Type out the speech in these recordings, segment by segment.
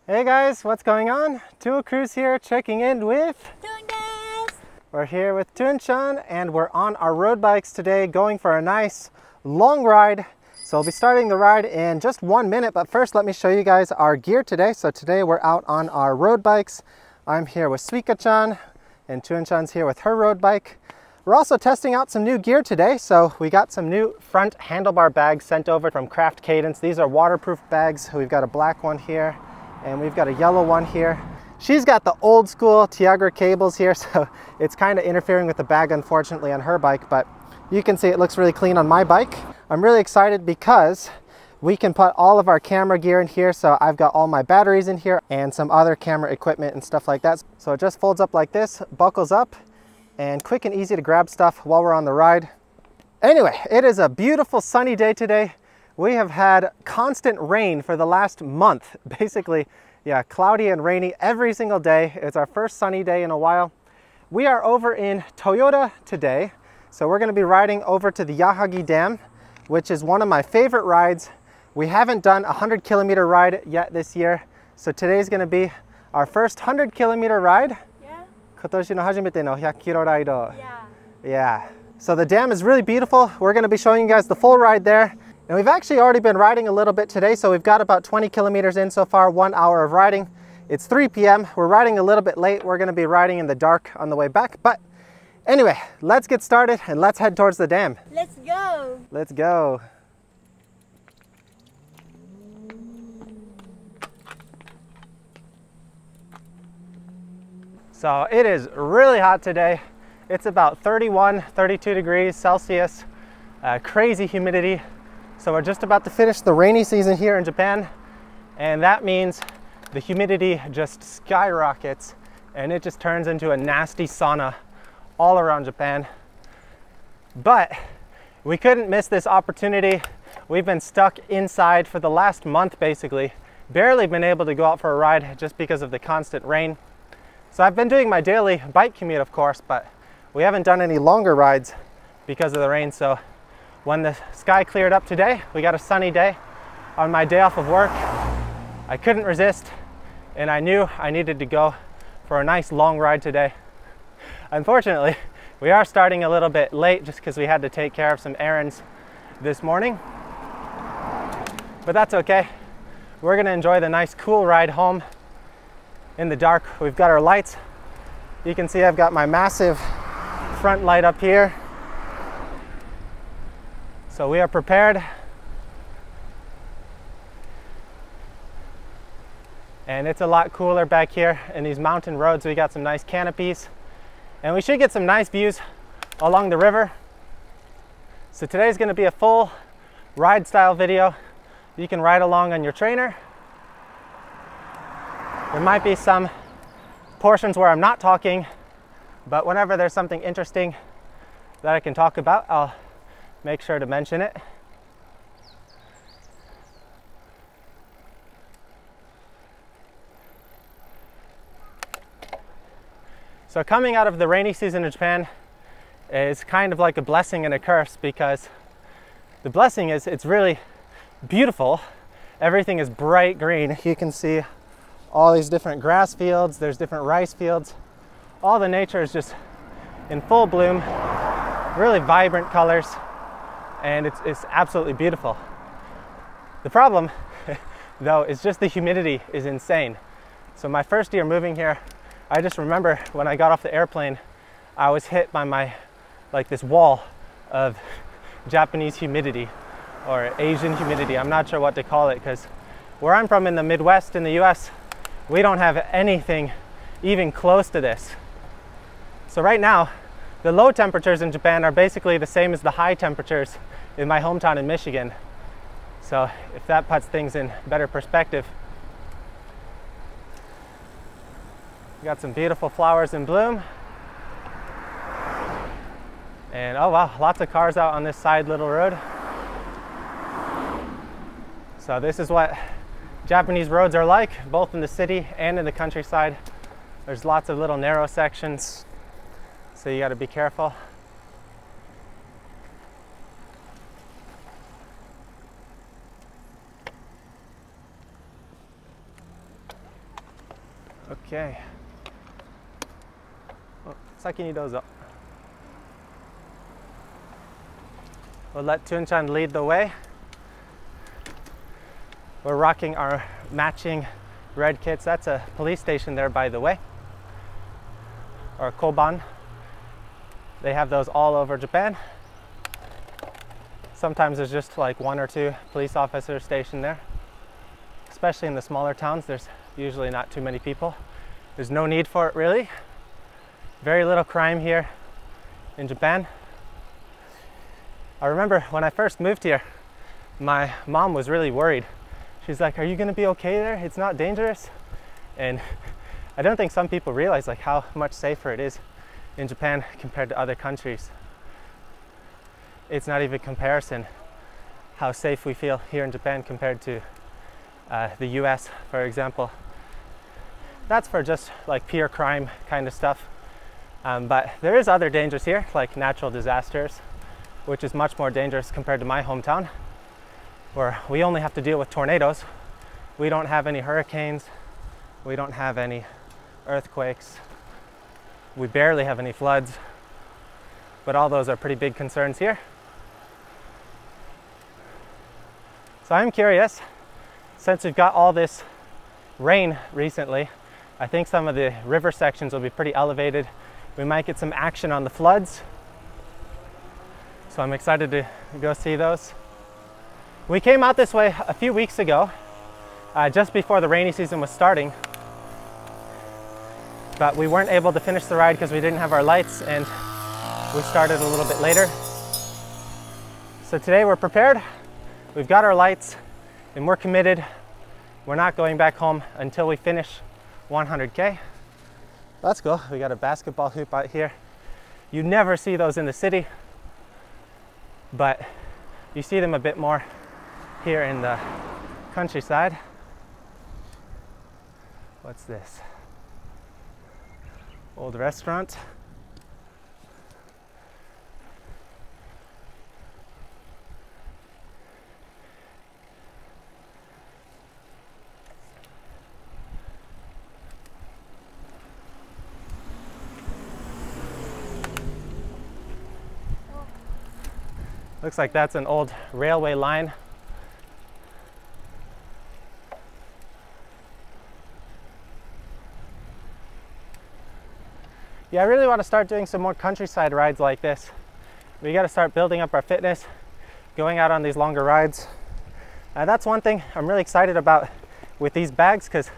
Hey guys, what's going on? Tool Cruise here, checking in with... We're here with Tun-chan and we're on our road bikes today going for a nice long ride. So we'll be starting the ride in just 1 minute, but first let me show you guys our gear today. So today we're out on our road bikes. I'm here with Suika-chan and Tun-chan's here with her road bike. We're also testing out some new gear today. So we got some new front handlebar bags sent over from Craft Cadence. These are waterproof bags. We've got a black one here and we've got a yellow one here. She's got the old school Tiagra cables here, so it's kind of interfering with the bag unfortunately on her bike, but you can see it looks really clean on my bike. I'm really excited because we can put all of our camera gear in here. So I've got all my batteries in here and some other camera equipment and stuff like that. So it just folds up like this, buckles up, and quick and easy to grab stuff while we're on the ride. Anyway, it is a beautiful sunny day today. We have had constant rain for the last month, basically. Yeah, cloudy and rainy every single day. It's our first sunny day in a while. We are over in Toyota today. So we're gonna be riding over to the Yahagi Dam, which is one of my favorite rides. We haven't done a 100-kilometer ride yet this year. So today's gonna be our first 100-kilometer ride. Yeah. 今年の初めての100 kilo ride. Yeah. So the dam is really beautiful. We're gonna be showing you guys the full ride there. And we've actually already been riding a little bit today, so we've got about 20 kilometers in so far, 1 hour of riding. It's 3 p.m. We're riding a little bit late. We're going to be riding in the dark on the way back. But anyway, let's get started and let's head towards the dam. Let's go. Let's go. So it is really hot today. It's about 31, 32 degrees Celsius, crazy humidity. So we're just about to finish the rainy season here in Japan, and that means the humidity just skyrockets and it just turns into a nasty sauna all around Japan. But we couldn't miss this opportunity. We've been stuck inside for the last month basically, barely been able to go out for a ride just because of the constant rain. So I've been doing my daily bike commute of course, but we haven't done any longer rides because of the rain. So when the sky cleared up today, we got a sunny day on my day off of work. I couldn't resist and I knew I needed to go for a nice long ride today. Unfortunately, we are starting a little bit late just because we had to take care of some errands this morning. But that's okay. We're gonna enjoy the nice cool ride home in the dark. We've got our lights. You can see I've got my massive front light up here. So we are prepared. And it's a lot cooler back here in these mountain roads. We got some nice canopies and we should get some nice views along the river. So today's gonna be a full ride style video. You can ride along on your trainer. There might be some portions where I'm not talking, but whenever there's something interesting that I can talk about, I'll make sure to mention it. So coming out of the rainy season in Japan is kind of like a blessing and a curse, because the blessing is it's really beautiful. Everything is bright green. You can see all these different grass fields, there's different rice fields. All the nature is just in full bloom, really vibrant colors. And it's absolutely beautiful. The problem though is just the humidity is insane. So my first year moving here, I just remember when I got off the airplane, I was hit by this wall of Japanese humidity or Asian humidity. I'm not sure what to call it, because where I'm from in the Midwest in the US, we don't have anything even close to this. So right now, the low temperatures in Japan are basically the same as the high temperatures in my hometown in Michigan. So if that puts things in better perspective. We got some beautiful flowers in bloom. And oh wow, lots of cars out on this side little road. So this is what Japanese roads are like, both in the city and in the countryside. There's lots of little narrow sections, so you got to be careful. Okay. Oh, 先にどうぞ. We'll let Tun-chan lead the way. We're rocking our matching red kits. That's a police station there, by the way, or koban. They have those all over Japan. Sometimes there's just like 1 or 2 police officers stationed there. Especially in the smaller towns, there's usually not too many people. There's no need for it really. Very little crime here in Japan. I remember when I first moved here, my mom was really worried. She's like, "Are you gonna be okay there? It's not dangerous?" And I don't think some people realize like how much safer it is in Japan compared to other countries. It's not even comparison how safe we feel here in Japan compared to the US, for example. That's for just like pure crime kind of stuff. But there is other dangers here, like natural disasters, which is much more dangerous compared to my hometown, where we only have to deal with tornadoes. We don't have any hurricanes. We don't have any earthquakes. We barely have any floods. But all those are pretty big concerns here. So I'm curious, since we've got all this rain recently, I think some of the river sections will be pretty elevated. We might get some action on the floods. So I'm excited to go see those. We came out this way a few weeks ago, just before the rainy season was starting. But we weren't able to finish the ride because we didn't have our lights, and we started a little bit later. So today we're prepared. We've got our lights and we're committed. We're not going back home until we finish 100K. That's cool. We got a basketball hoop out here. You never see those in the city, but you see them a bit more here in the countryside. What's this? Old restaurant. Looks like that's an old railway line. Yeah, I really want to start doing some more countryside rides like this. We got to start building up our fitness, going out on these longer rides. That's one thing I'm really excited about with these bags, because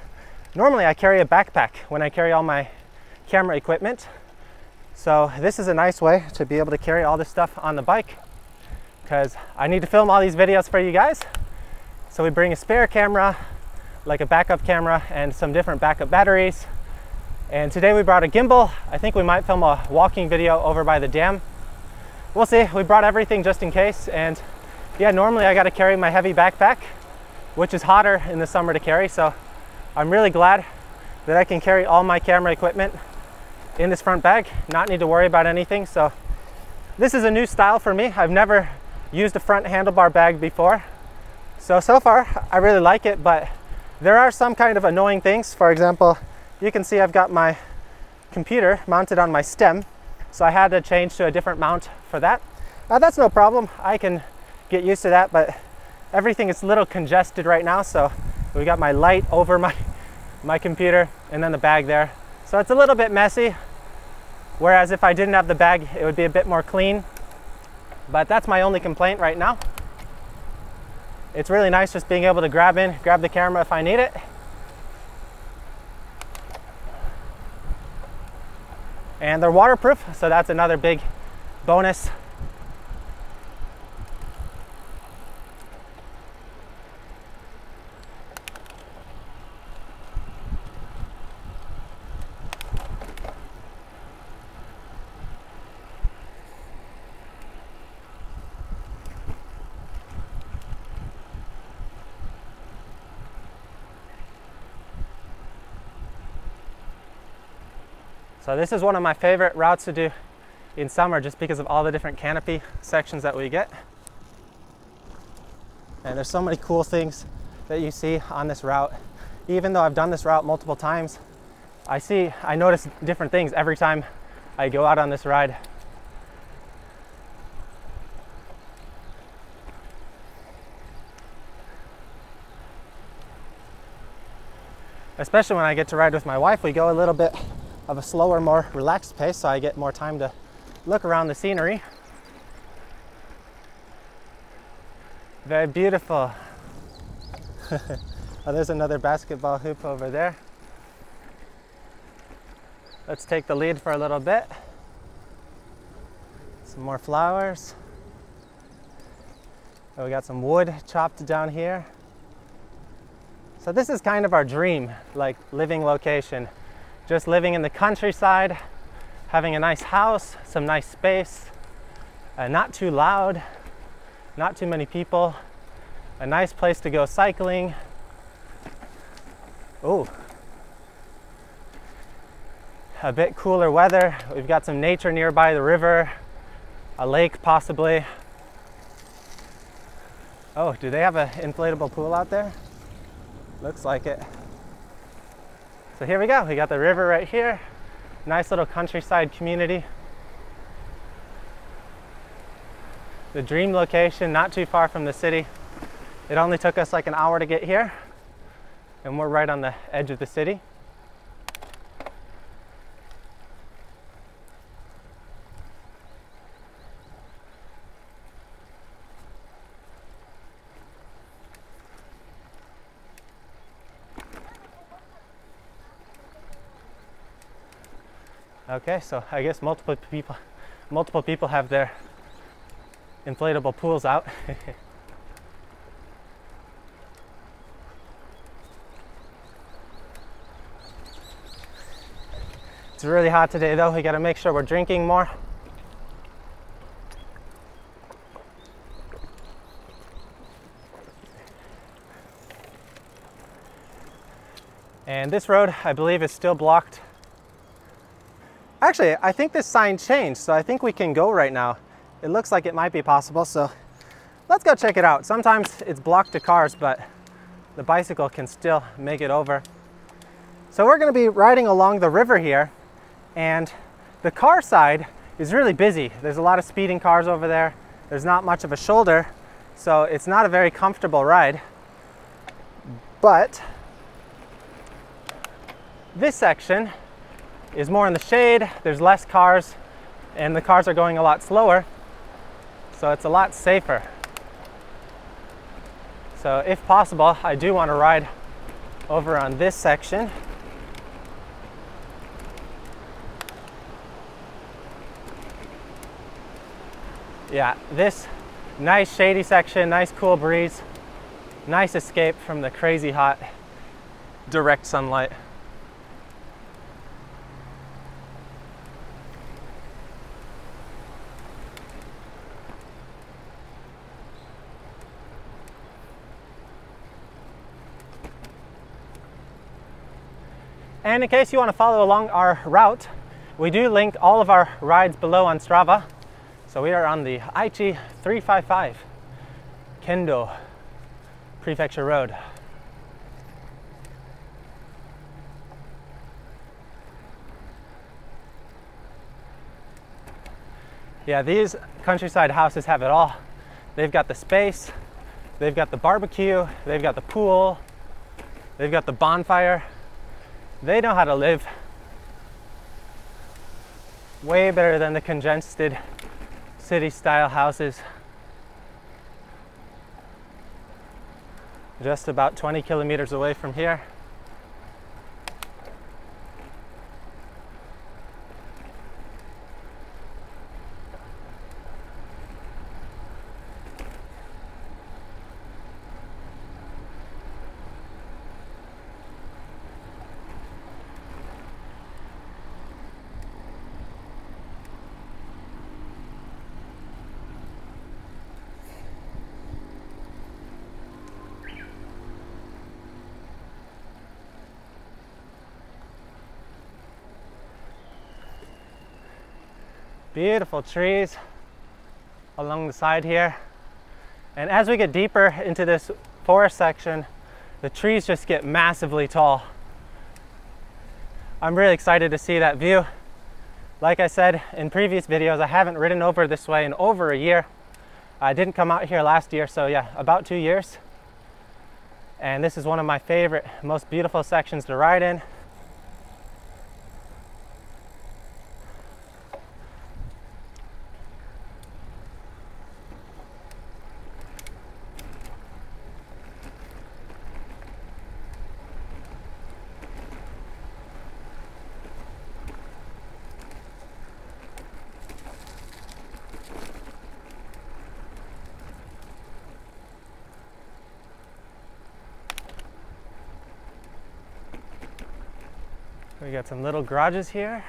normally I carry a backpack when I carry all my camera equipment. So this is a nice way to be able to carry all this stuff on the bike, because I need to film all these videos for you guys. So we bring a spare camera, like a backup camera, and some different backup batteries. And today we brought a gimbal. I think we might film a walking video over by the dam. We'll see. We brought everything just in case. And yeah, normally I got to carry my heavy backpack, which is hotter in the summer to carry. So I'm really glad that I can carry all my camera equipment in this front bag, not need to worry about anything. So this is a new style for me. I've never used a front handlebar bag before. So far I really like it, but there are some kind of annoying things. For example, you can see I've got my computer mounted on my stem, so I had to change to a different mount for that. That's no problem. I can get used to that, but everything is a little congested right now. So we got my light over my computer and then the bag there. So it's a little bit messy, whereas if I didn't have the bag, it would be a bit more clean. But that's my only complaint right now. It's really nice just being able to grab the camera if I need it. And they're waterproof, so that's another big bonus. So this is one of my favorite routes to do in summer, just because of all the different canopy sections that we get. And there's so many cool things that you see on this route. Even though I've done this route multiple times, I notice different things every time I go out on this ride. Especially when I get to ride with my wife, we go a little bit of a slower, more relaxed pace, so I get more time to look around the scenery. Very beautiful. Oh, there's another basketball hoop over there. Let's take the lead for a little bit. Some more flowers. Oh, we got some wood chopped down here. So this is kind of our dream, like living location. Just living in the countryside, having a nice house, some nice space, not too loud, not too many people, a nice place to go cycling. Oh, a bit cooler weather. We've got some nature nearby, the river, a lake possibly. Oh, do they have an inflatable pool out there? Looks like it. So here we go. We got the river right here. Nice little countryside community. The dream location, not too far from the city. It only took us like an hour to get here, and we're right on the edge of the city. Okay, so I guess multiple people have their inflatable pools out. It's really hot today though. We got to make sure we're drinking more. And this road, I believe, is still blocked. Actually, I think this sign changed, so I think we can go right now. It looks like it might be possible, so let's go check it out. Sometimes it's blocked to cars, but the bicycle can still make it over. So we're going to be riding along the river here, and the car side is really busy. There's a lot of speeding cars over there. There's not much of a shoulder, so it's not a very comfortable ride. But this section is more in the shade, there's less cars, and the cars are going a lot slower, so it's a lot safer. So if possible, I do want to ride over on this section. Yeah, this nice shady section, nice cool breeze, nice escape from the crazy hot direct sunlight. And in case you want to follow along our route, we do link all of our rides below on Strava. So we are on the Aichi 355 Kendo Prefecture Road. Yeah, these countryside houses have it all. They've got the space, they've got the barbecue, they've got the pool, they've got the bonfire. They know how to live. Way better than the congested city-style houses. Just about 20 kilometers away from here. Beautiful trees along the side here. And as we get deeper into this forest section, the trees just get massively tall. I'm really excited to see that view. Like I said in previous videos, I haven't ridden over this way in over a year. I didn't come out here last year, so yeah, about 2 years. And this is one of my favorite, most beautiful sections to ride in. We got some little garages here.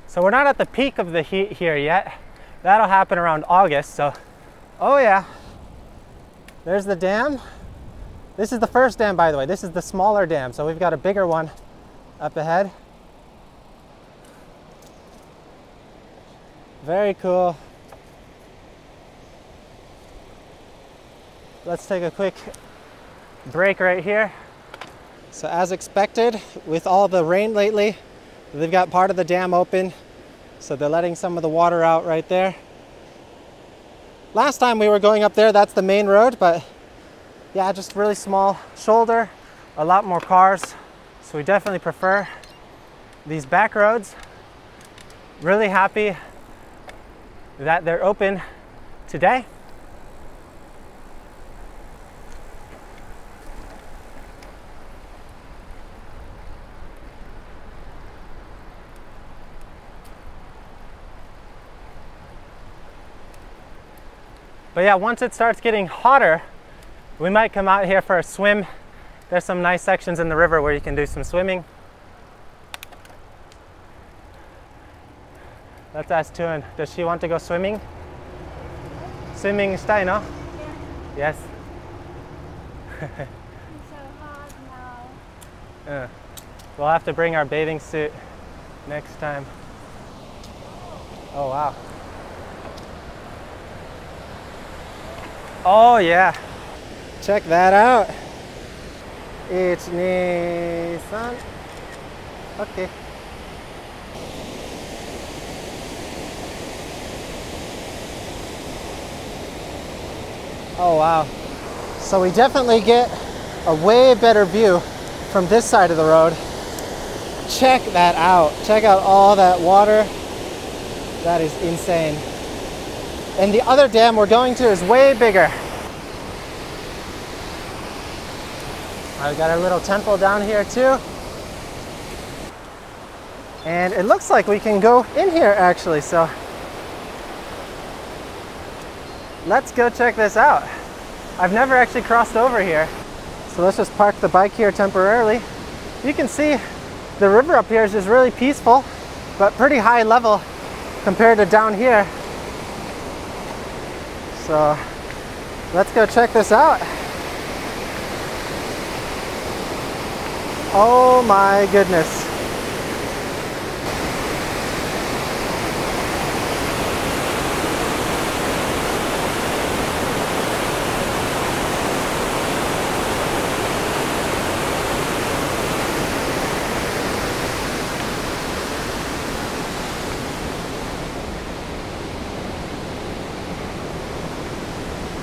So we're not at the peak of the heat here yet. That'll happen around August, so, oh yeah. There's the dam. This is the first dam, by the way. This is the smaller dam, so we've got a bigger one up ahead. Very cool. Let's take a quick break right here. So as expected, with all the rain lately, they've got part of the dam open, so they're letting some of the water out right there. Last time we were going up there, that's the main road, but yeah, just really small shoulder, a lot more cars. So we definitely prefer these back roads. Really happy that they're open today. But yeah, once it starts getting hotter, we might come out here for a swim. There's some nice sections in the river where you can do some swimming. Let's ask Tuan, does she want to go swimming? Swimming stai, no? Yeah. Yes. It's so hot now. We'll have to bring our bathing suit next time. Oh wow. Oh yeah, check that out. It's Nissan. Okay. Oh wow. So we definitely get a way better view from this side of the road. Check that out. Check out all that water. That is insane. And the other dam we're going to is way bigger. I've got our little temple down here too. And it looks like we can go in here actually, so let's go check this out. I've never actually crossed over here. So let's just park the bike here temporarily. You can see the river up here is just really peaceful, but pretty high level compared to down here. So let's go check this out. Oh my goodness.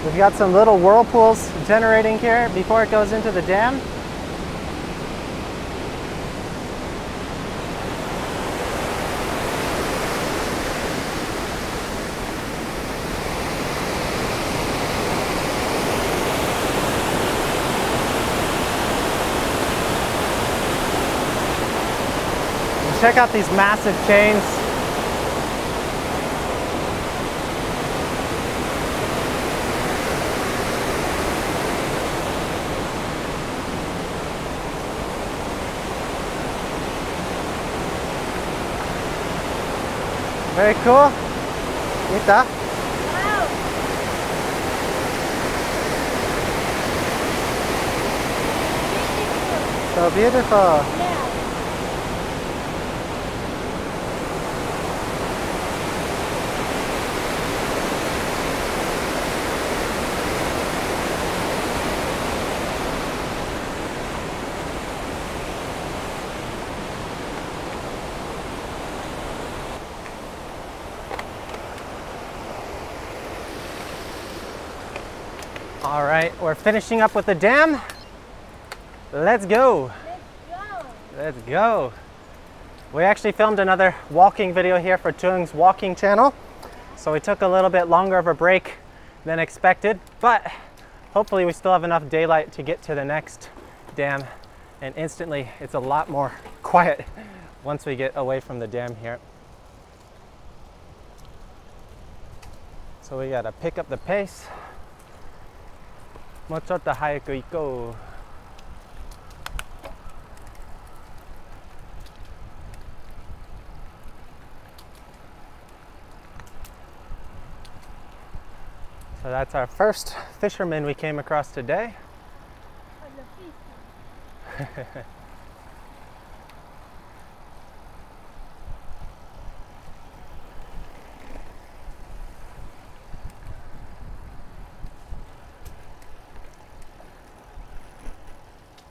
We've got some little whirlpools generating here before it goes into the dam. And check out these massive chains. Very cool. Mita? Wow. So beautiful. Yeah. All right, we're finishing up with the dam. Let's go. Let's go. Let's go. We actually filmed another walking video here for Tung's walking channel. So we took a little bit longer of a break than expected, but hopefully we still have enough daylight to get to the next dam. And instantly it's a lot more quiet once we get away from the dam here. So we gotta pick up the pace. もうちょっと早く行こう。So that's our first fisherman we came across today.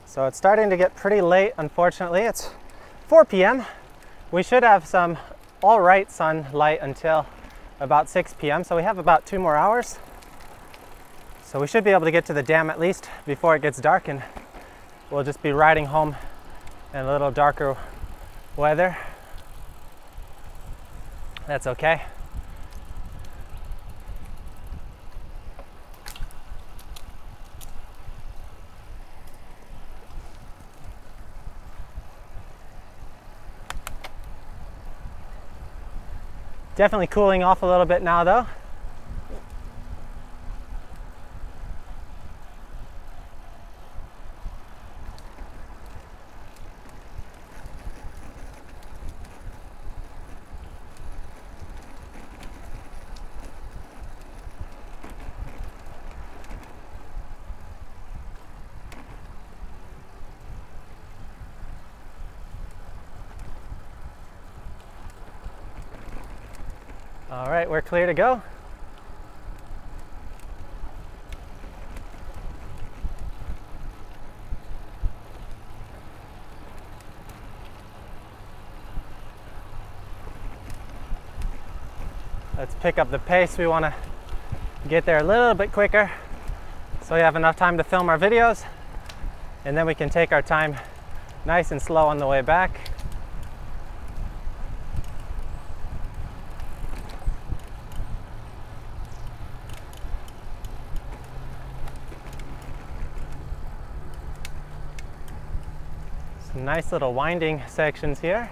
So it's starting to get pretty late, unfortunately. It's 4 p.m. We should have some all right sunlight until about 6 p.m. So we have about 2 more hours. So we should be able to get to the dam at least before it gets dark, and we'll just be riding home in a little darker weather. That's okay. Definitely cooling off a little bit now though. All right, we're clear to go. Let's pick up the pace. We want to get there a little bit quicker so we have enough time to film our videos, and then we can take our time nice and slow on the way back. Some nice little winding sections here.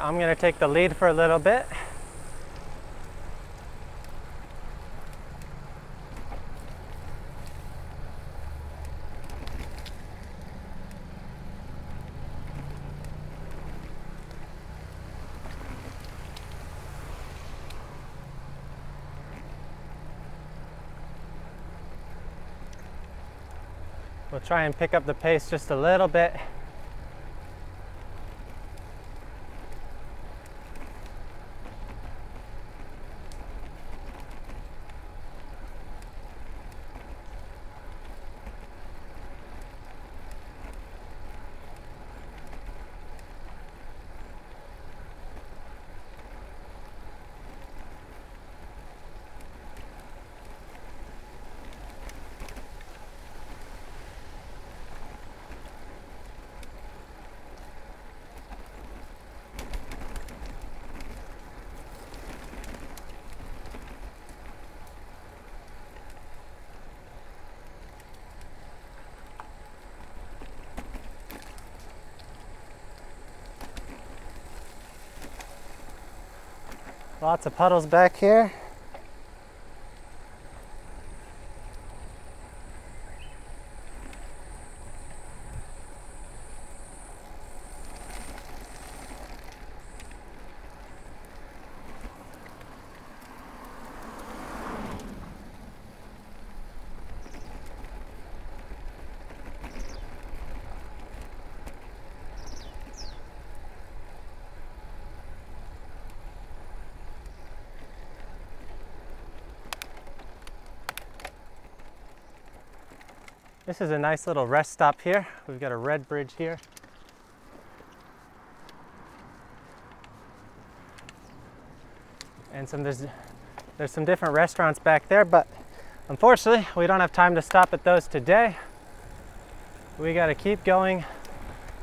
I'm gonna take the lead for a little bit. We'll try and pick up the pace just a little bit. Lots of puddles back here. This is a nice little rest stop here. We've got a red bridge here. And there's some different restaurants back there, but unfortunately we don't have time to stop at those today. We got to keep going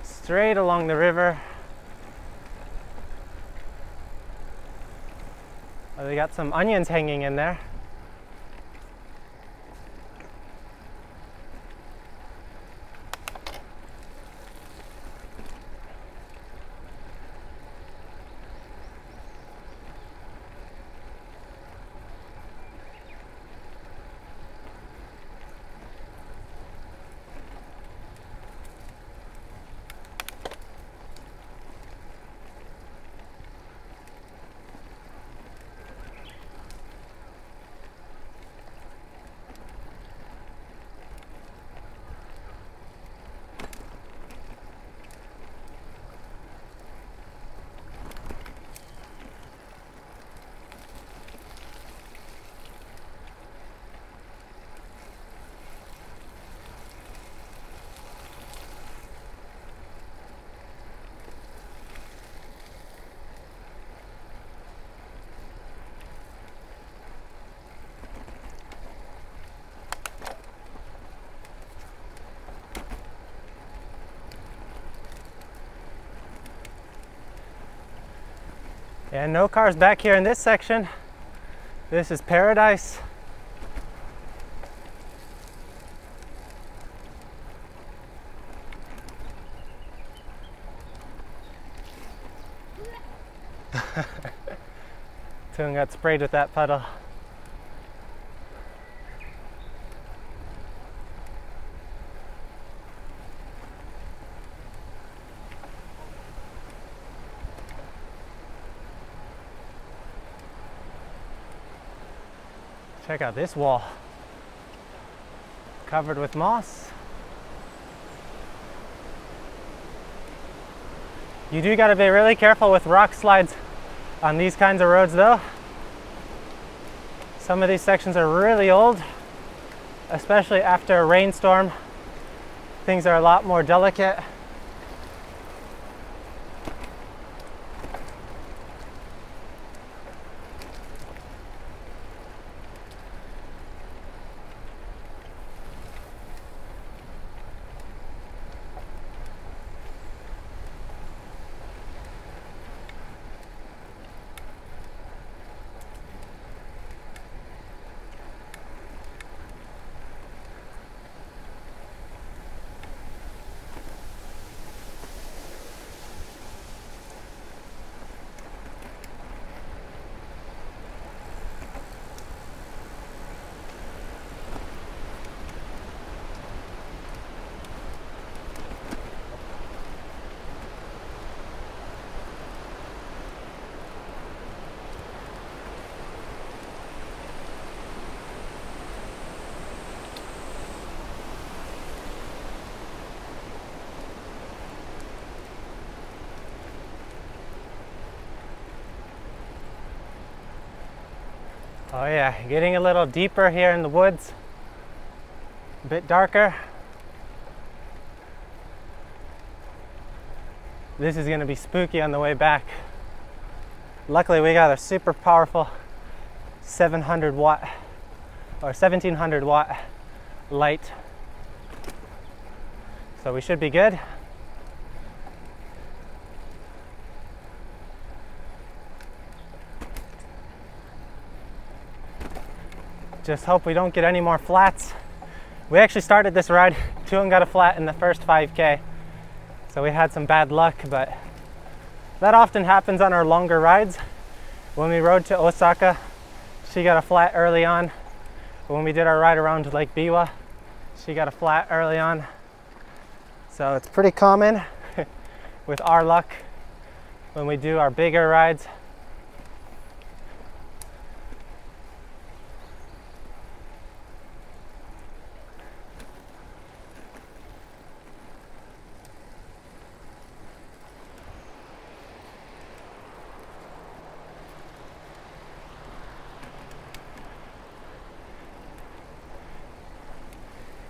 straight along the river. Oh, they got some onions hanging in there. And no cars back here in this section. This is paradise. Toon got sprayed with that puddle. Check out this wall, covered with moss. You do gotta be really careful with rock slides on these kinds of roads though. Some of these sections are really old, especially after a rainstorm. Things are a lot more delicate. Oh yeah, getting a little deeper here in the woods. A bit darker. This is gonna be spooky on the way back. Luckily we got a super powerful 700 watt or 1700 watt light. So we should be good. Just hope we don't get any more flats. We actually started this ride, Tuan got a flat in the first 5K. So we had some bad luck, but that often happens on our longer rides. When we rode to Osaka, she got a flat early on. When we did our ride around Lake Biwa, she got a flat early on. So it's pretty common with our luck when we do our bigger rides.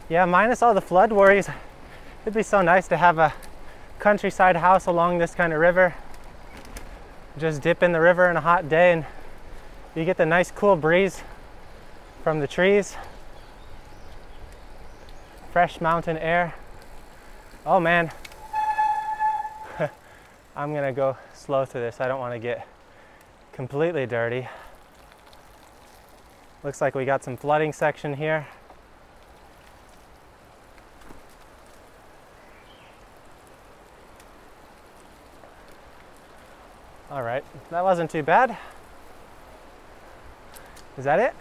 Yeah, minus all the flood worries, it'd be so nice to have a countryside house along this kind of river. Just dip in the river in a hot day and you get the nice cool breeze from the trees. Fresh mountain air. Oh man, I'm gonna go slow through this. I don't want to get completely dirty. Looks like we got some flooding section here. All right, that wasn't too bad. Is that it?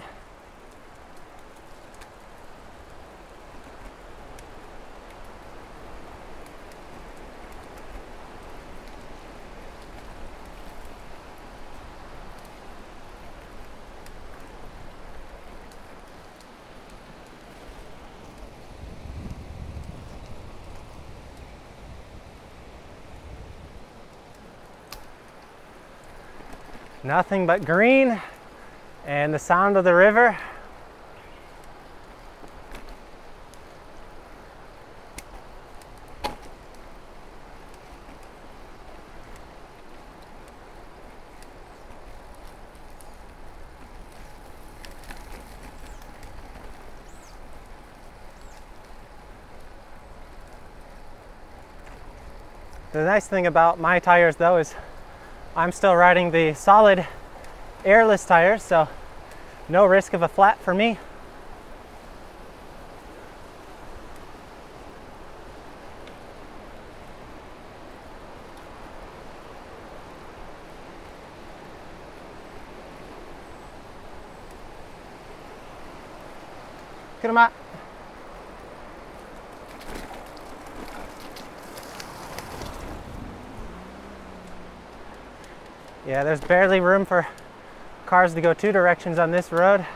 Nothing but green and the sound of the river. The nice thing about my tires though is I'm still riding the solid airless tires, so no risk of a flat for me. Kuruma. Yeah, there's barely room for cars to go two directions on this road.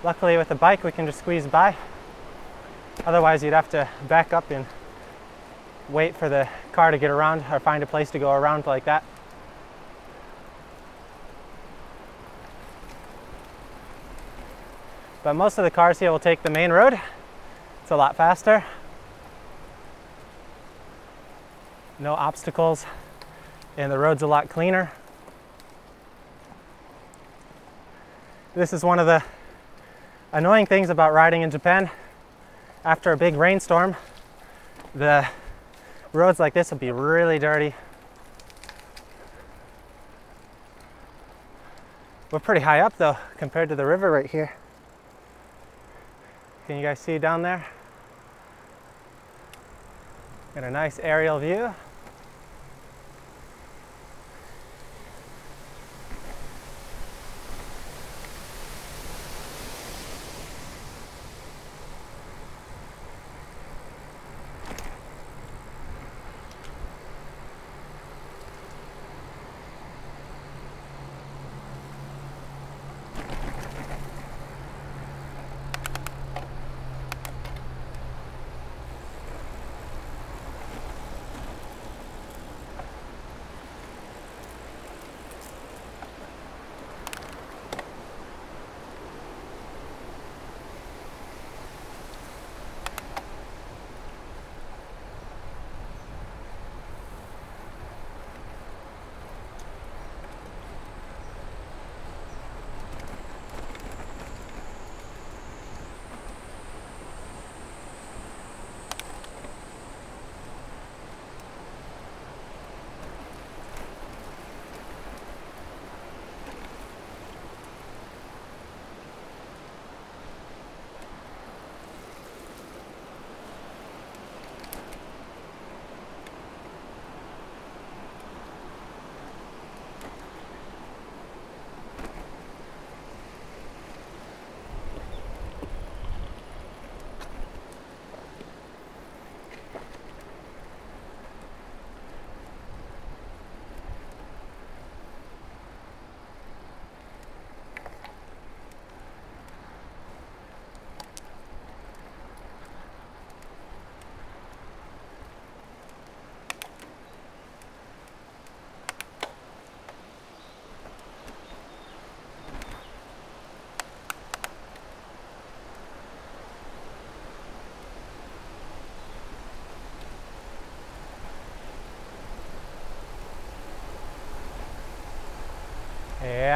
Luckily with the bike we can just squeeze by. Otherwise you'd have to back up and wait for the car to get around or find a place to go around like that. But most of the cars here will take the main road. It's a lot faster. No obstacles, and the road's a lot cleaner. This is one of the annoying things about riding in Japan. After a big rainstorm, the roads like this will be really dirty. We're pretty high up though, compared to the river right here. Can you guys see down there? Got a nice aerial view.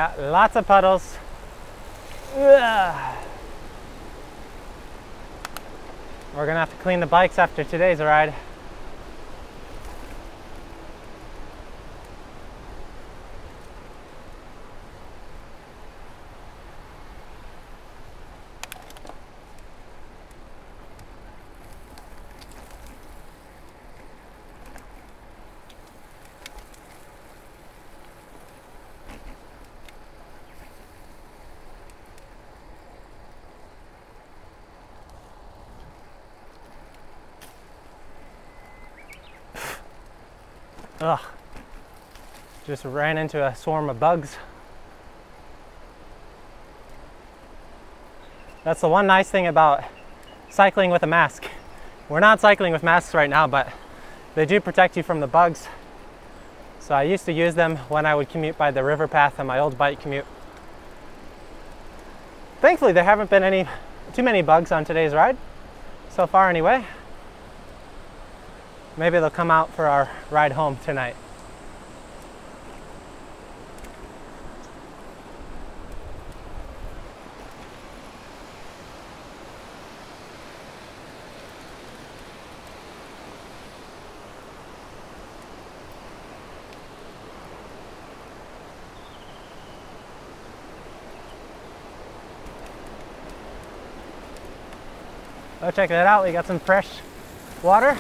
Yeah, lots of puddles. Ugh. We're gonna have to clean the bikes after today's ride. Ugh, just ran into a swarm of bugs. That's the one nice thing about cycling with a mask. We're not cycling with masks right now, but they do protect you from the bugs. So I used to use them when I would commute by the river path on my old bike commute. Thankfully, there haven't been too many bugs on today's ride, so far anyway. Maybe they'll come out for our ride home tonight. Oh, check that out, we got some fresh water.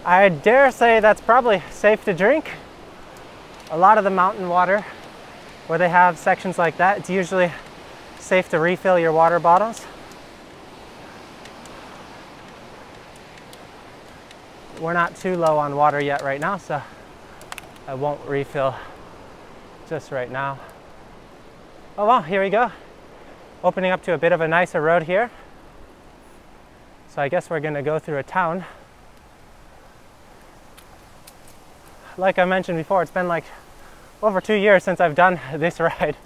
I dare say that's probably safe to drink. A lot of the mountain water, where they have sections like that, it's usually safe to refill your water bottles. We're not too low on water yet right now, so I won't refill just right now. Oh well, here we go. Opening up to a bit of a nicer road here. So I guess we're gonna go through a town. Like I mentioned before, it's been like over 2 years since I've done this ride.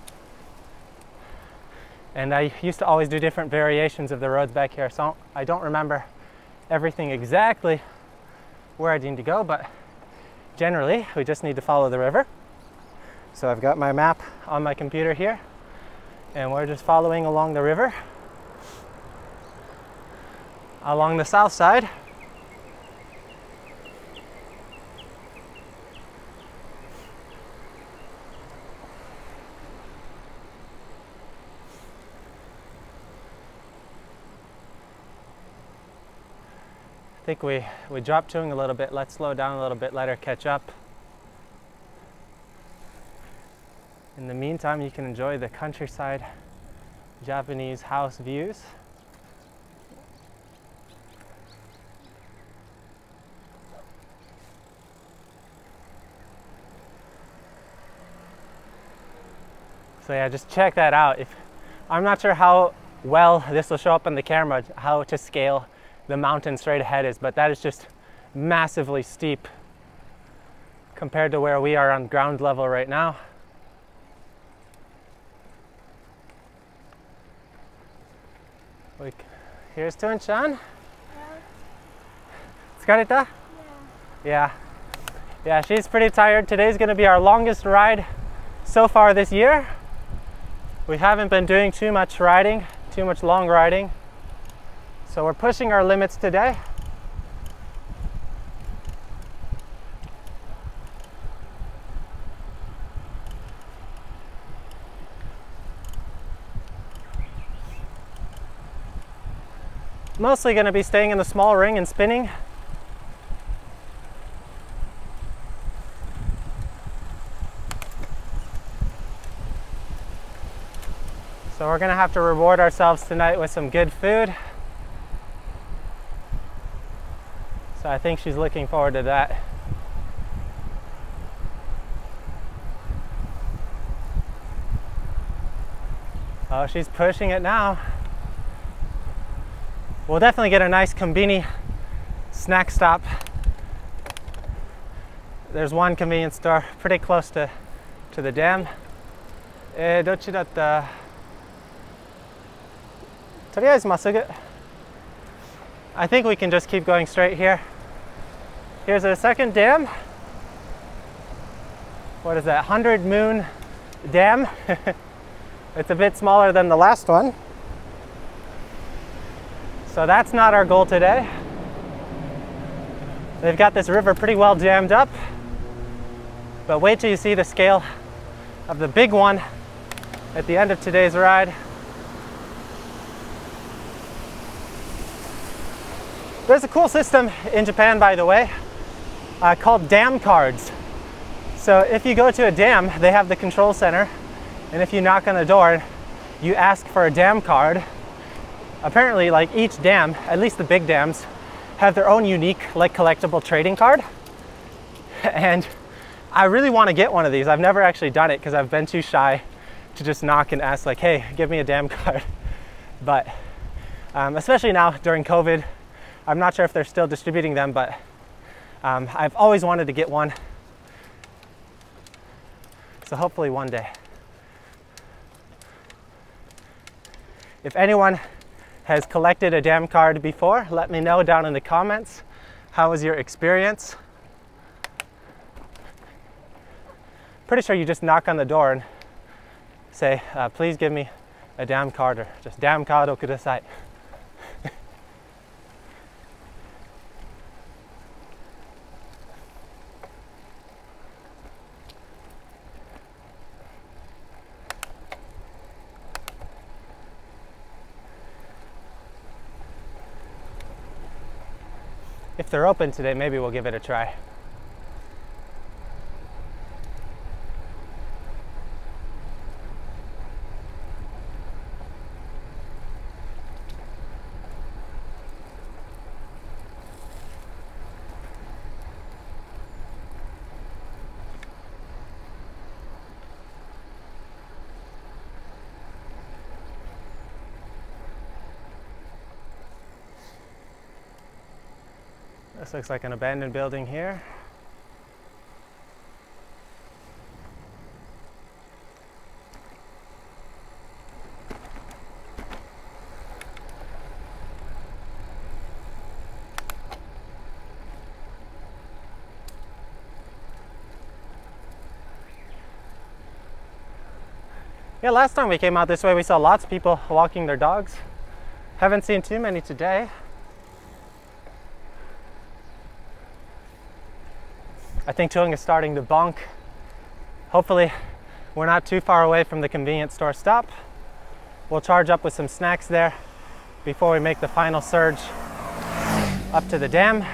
And I used to always do different variations of the roads back here, so I don't remember everything exactly where I need to go, but generally we just need to follow the river. So I've got my map on my computer here, and we're just following along the river along the south side. I think we dropped to a little bit. Let's slow down a little bit, let her catch up. In the meantime, you can enjoy the countryside Japanese house views. So yeah, just check that out. I'm not sure how well this will show up on the camera, how to scale the mountain straight ahead is, but that is just massively steep compared to where we are on ground level right now. Here's Tuan-chan. Tsukareta? Yeah. Yeah, she's pretty tired. Today's gonna be our longest ride so far this year. We haven't been doing too much riding, too much long riding. So we're pushing our limits today. Mostly going to be staying in the small ring and spinning. So we're going to have to reward ourselves tonight with some good food. So I think she's looking forward to that. Oh, she's pushing it now. We'll definitely get a nice kombini snack stop. There's one convenience store pretty close to the dam. どっちだった?とりあえずまっすぐ. I think we can just keep going straight here. Here's a second dam. What is that? 100 Moon dam. It's a bit smaller than the last one. So that's not our goal today. They've got this river pretty well dammed up, but wait till you see the scale of the big one at the end of today's ride. There's a cool system in Japan, by the way, called dam cards. So if you go to a dam, they have the control center, and if you knock on the door, you ask for a dam card. Apparently, like each dam, at least the big dams, have their own unique like collectible trading card. And I really want to get one of these. I've never actually done it because I've been too shy to just knock and ask like, hey, give me a dam card. But especially now during COVID, I'm not sure if they're still distributing them, but I've always wanted to get one. So hopefully one day. If anyone has collected a dam card before, let me know down in the comments. How was your experience? Pretty sure you just knock on the door and say, please give me a dam card, or just dam card o kudasai. If they're open today, maybe we'll give it a try. This looks like an abandoned building here. Yeah, last time we came out this way, we saw lots of people walking their dogs. Haven't seen too many today. I think Tung is starting to bonk. Hopefully we're not too far away from the convenience store stop. We'll charge up with some snacks there before we make the final surge up to the dam.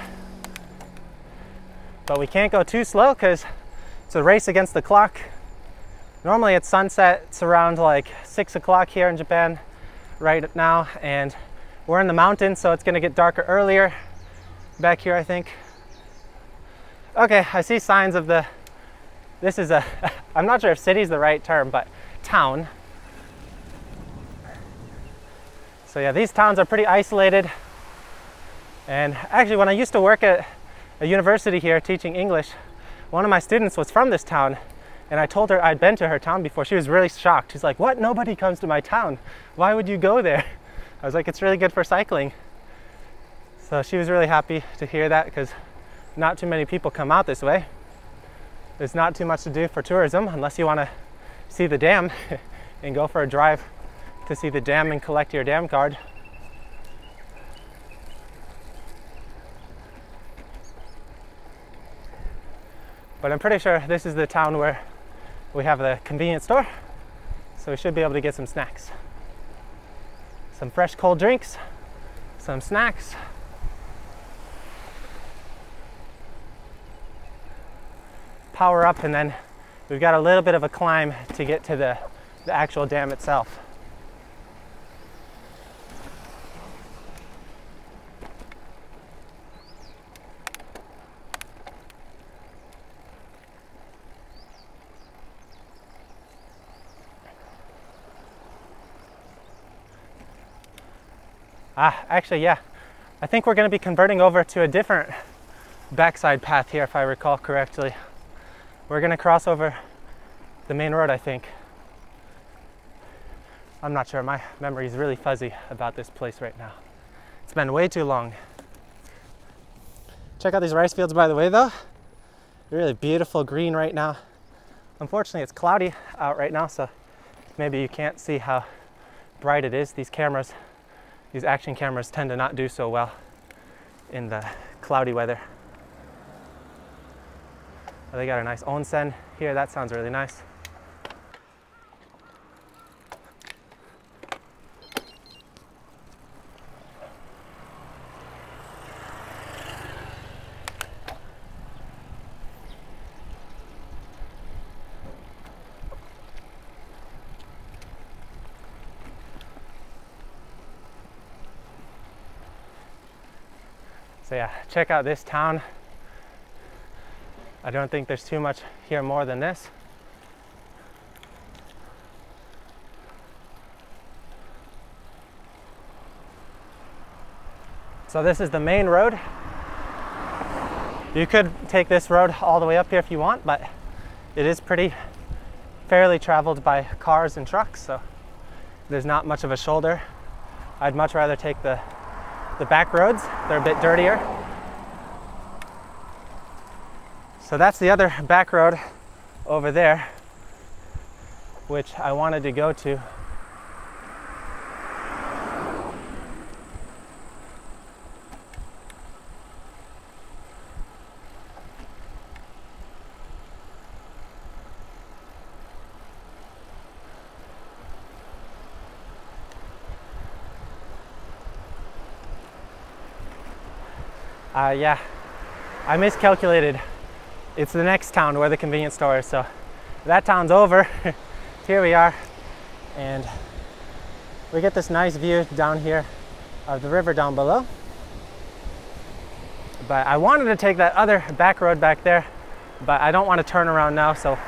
But we can't go too slow because it's a race against the clock. Normally at sunset, it's around like 6 o'clock here in Japan right now, and we're in the mountains, so it's gonna get darker earlier back here, I think. Okay, I see signs of this is a, I'm not sure if city is the right term, but town. So yeah, these towns are pretty isolated. And actually, when I used to work at a university here teaching English, one of my students was from this town, and I told her I'd been to her town before. She was really shocked. She's like, what? Nobody comes to my town. Why would you go there? I was like, it's really good for cycling. So she was really happy to hear that because not too many people come out this way. There's not too much to do for tourism unless you want to see the dam and go for a drive to see the dam and collect your dam card. But I'm pretty sure this is the town where we have the convenience store, so we should be able to get some snacks. Some fresh cold drinks, some snacks. Power up, and then we've got a little bit of a climb to get to the actual dam itself. Actually, yeah, I think we're going to be converting over to a different backside path here, if I recall correctly. We're going to cross over the main road, I think. I'm not sure. My memory is really fuzzy about this place right now. It's been way too long. Check out these rice fields, by the way, though. Really beautiful green right now. Unfortunately, it's cloudy out right now, so maybe you can't see how bright it is. These cameras, these action cameras tend to not do so well in the cloudy weather. Oh, they got a nice onsen here. That sounds really nice. So yeah, check out this town. I don't think there's too much here more than this. So this is the main road. You could take this road all the way up here if you want, but it is fairly traveled by cars and trucks, so there's not much of a shoulder. I'd much rather take the back roads. They're a bit dirtier. So that's the other back road over there, which I wanted to go to. Yeah, I miscalculated. It's the next town where the convenience store is, so that town's over. Here we are, and we get this nice view down here of the river down below. But I wanted to take that other back road back there, but I don't want to turn around now, so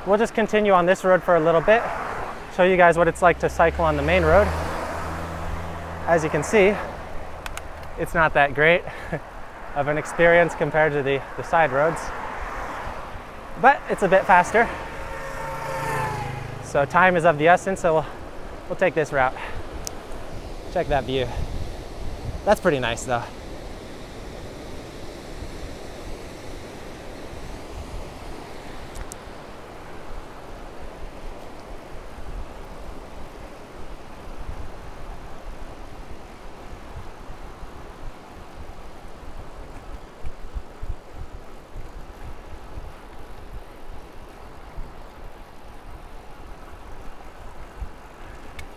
we'll just continue on this road for a little bit, show you guys what it's like to cycle on the main road. As you can see, it's not that great of an experience compared to the side roads, but it's a bit faster. So time is of the essence, so we'll take this route. Check that view. That's pretty nice though.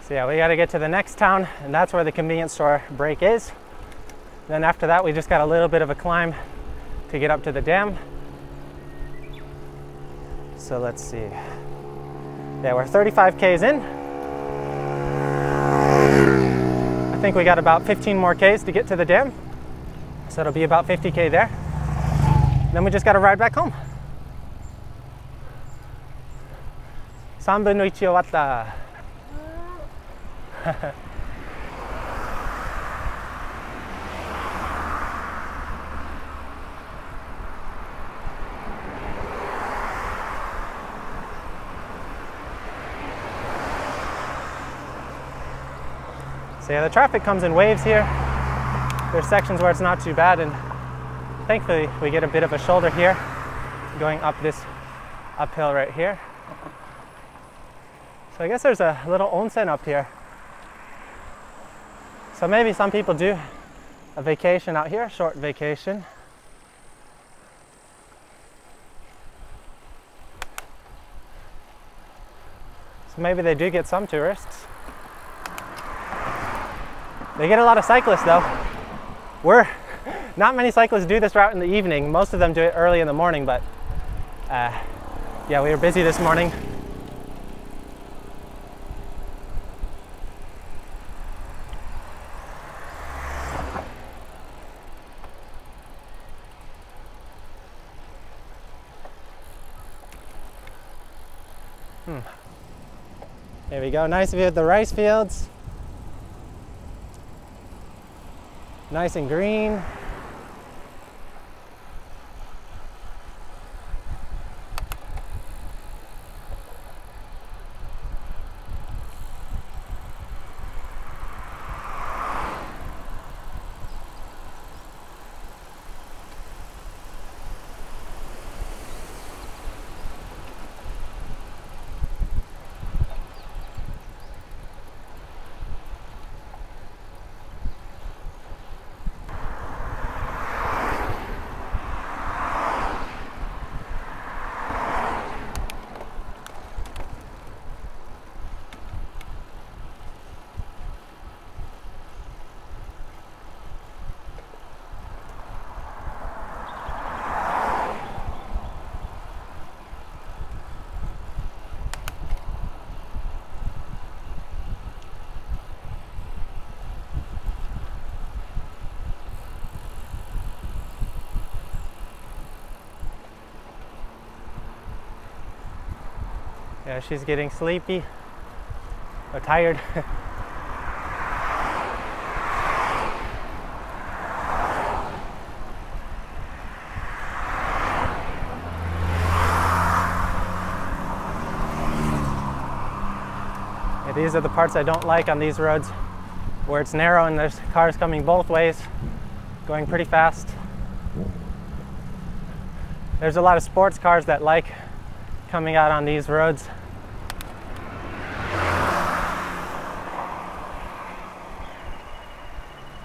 So yeah, we got to get to the next town, and that's where the convenience store break is. Then after that, we just got a little bit of a climb to get up to the dam. So let's see. Yeah, we're 35 Ks in. I think we got about 15 more Ks to get to the dam. So it'll be about 50 K there. Then we just got to ride back home. 3分の1終わった。So yeah, the traffic comes in waves here. There's sections where it's not too bad, and thankfully we get a bit of a shoulder here going up this uphill right here. So I guess there's a little onsen up here. So maybe some people do a vacation out here, short vacation. So maybe they do get some tourists. They get a lot of cyclists though. Not many cyclists do this route in the evening. Most of them do it early in the morning, but yeah, we were busy this morning. There we go, nice view of the rice fields. Nice and green. Yeah, she's getting sleepy or tired. These are the parts I don't like on these roads, where it's narrow and there's cars coming both ways, going pretty fast. There's a lot of sports cars that like coming out on these roads.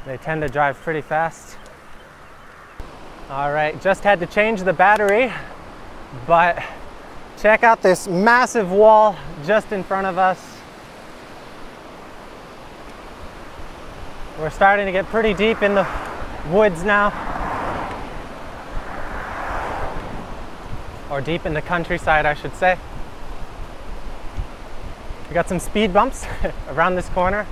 They tend to drive pretty fast. All right, just had to change the battery, but check out this massive wall just in front of us. We're starting to get pretty deep in the woods now, or deep in the countryside, I should say. We got some speed bumps around this corner.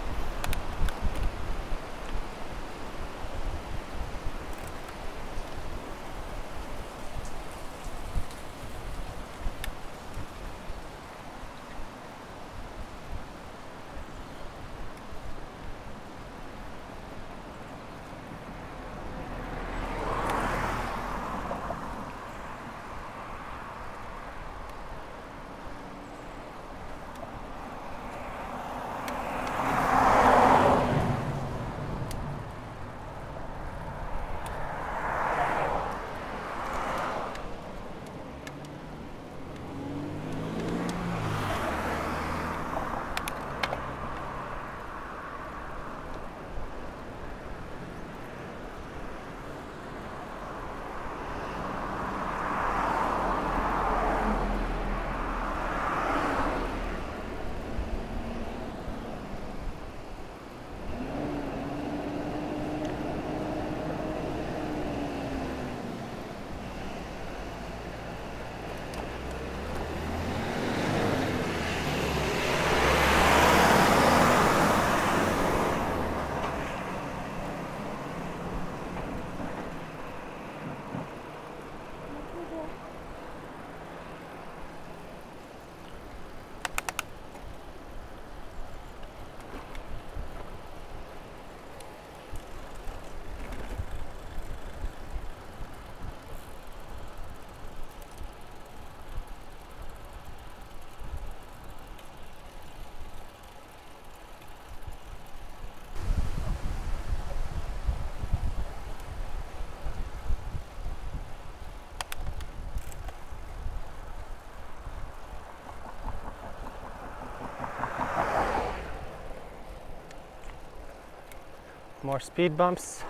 More speed bumps.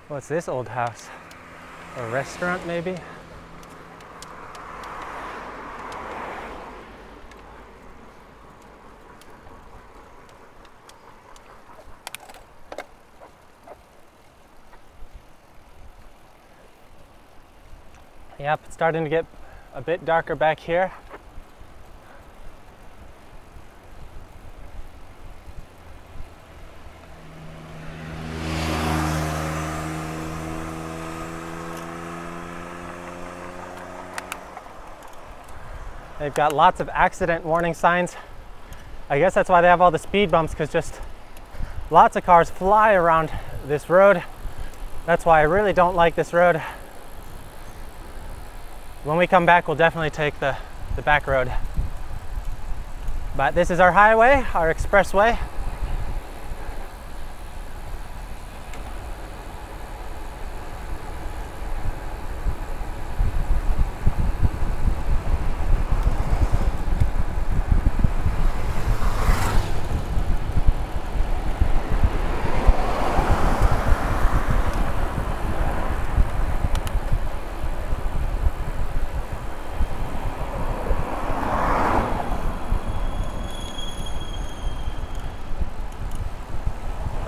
What's this old house? A restaurant, maybe? Yep, it's starting to get a bit darker back here. They've got lots of accident warning signs. I guess that's why they have all the speed bumps, because just lots of cars fly around this road. That's why I really don't like this road. When we come back, we'll definitely take the back road. But this is our highway, our expressway.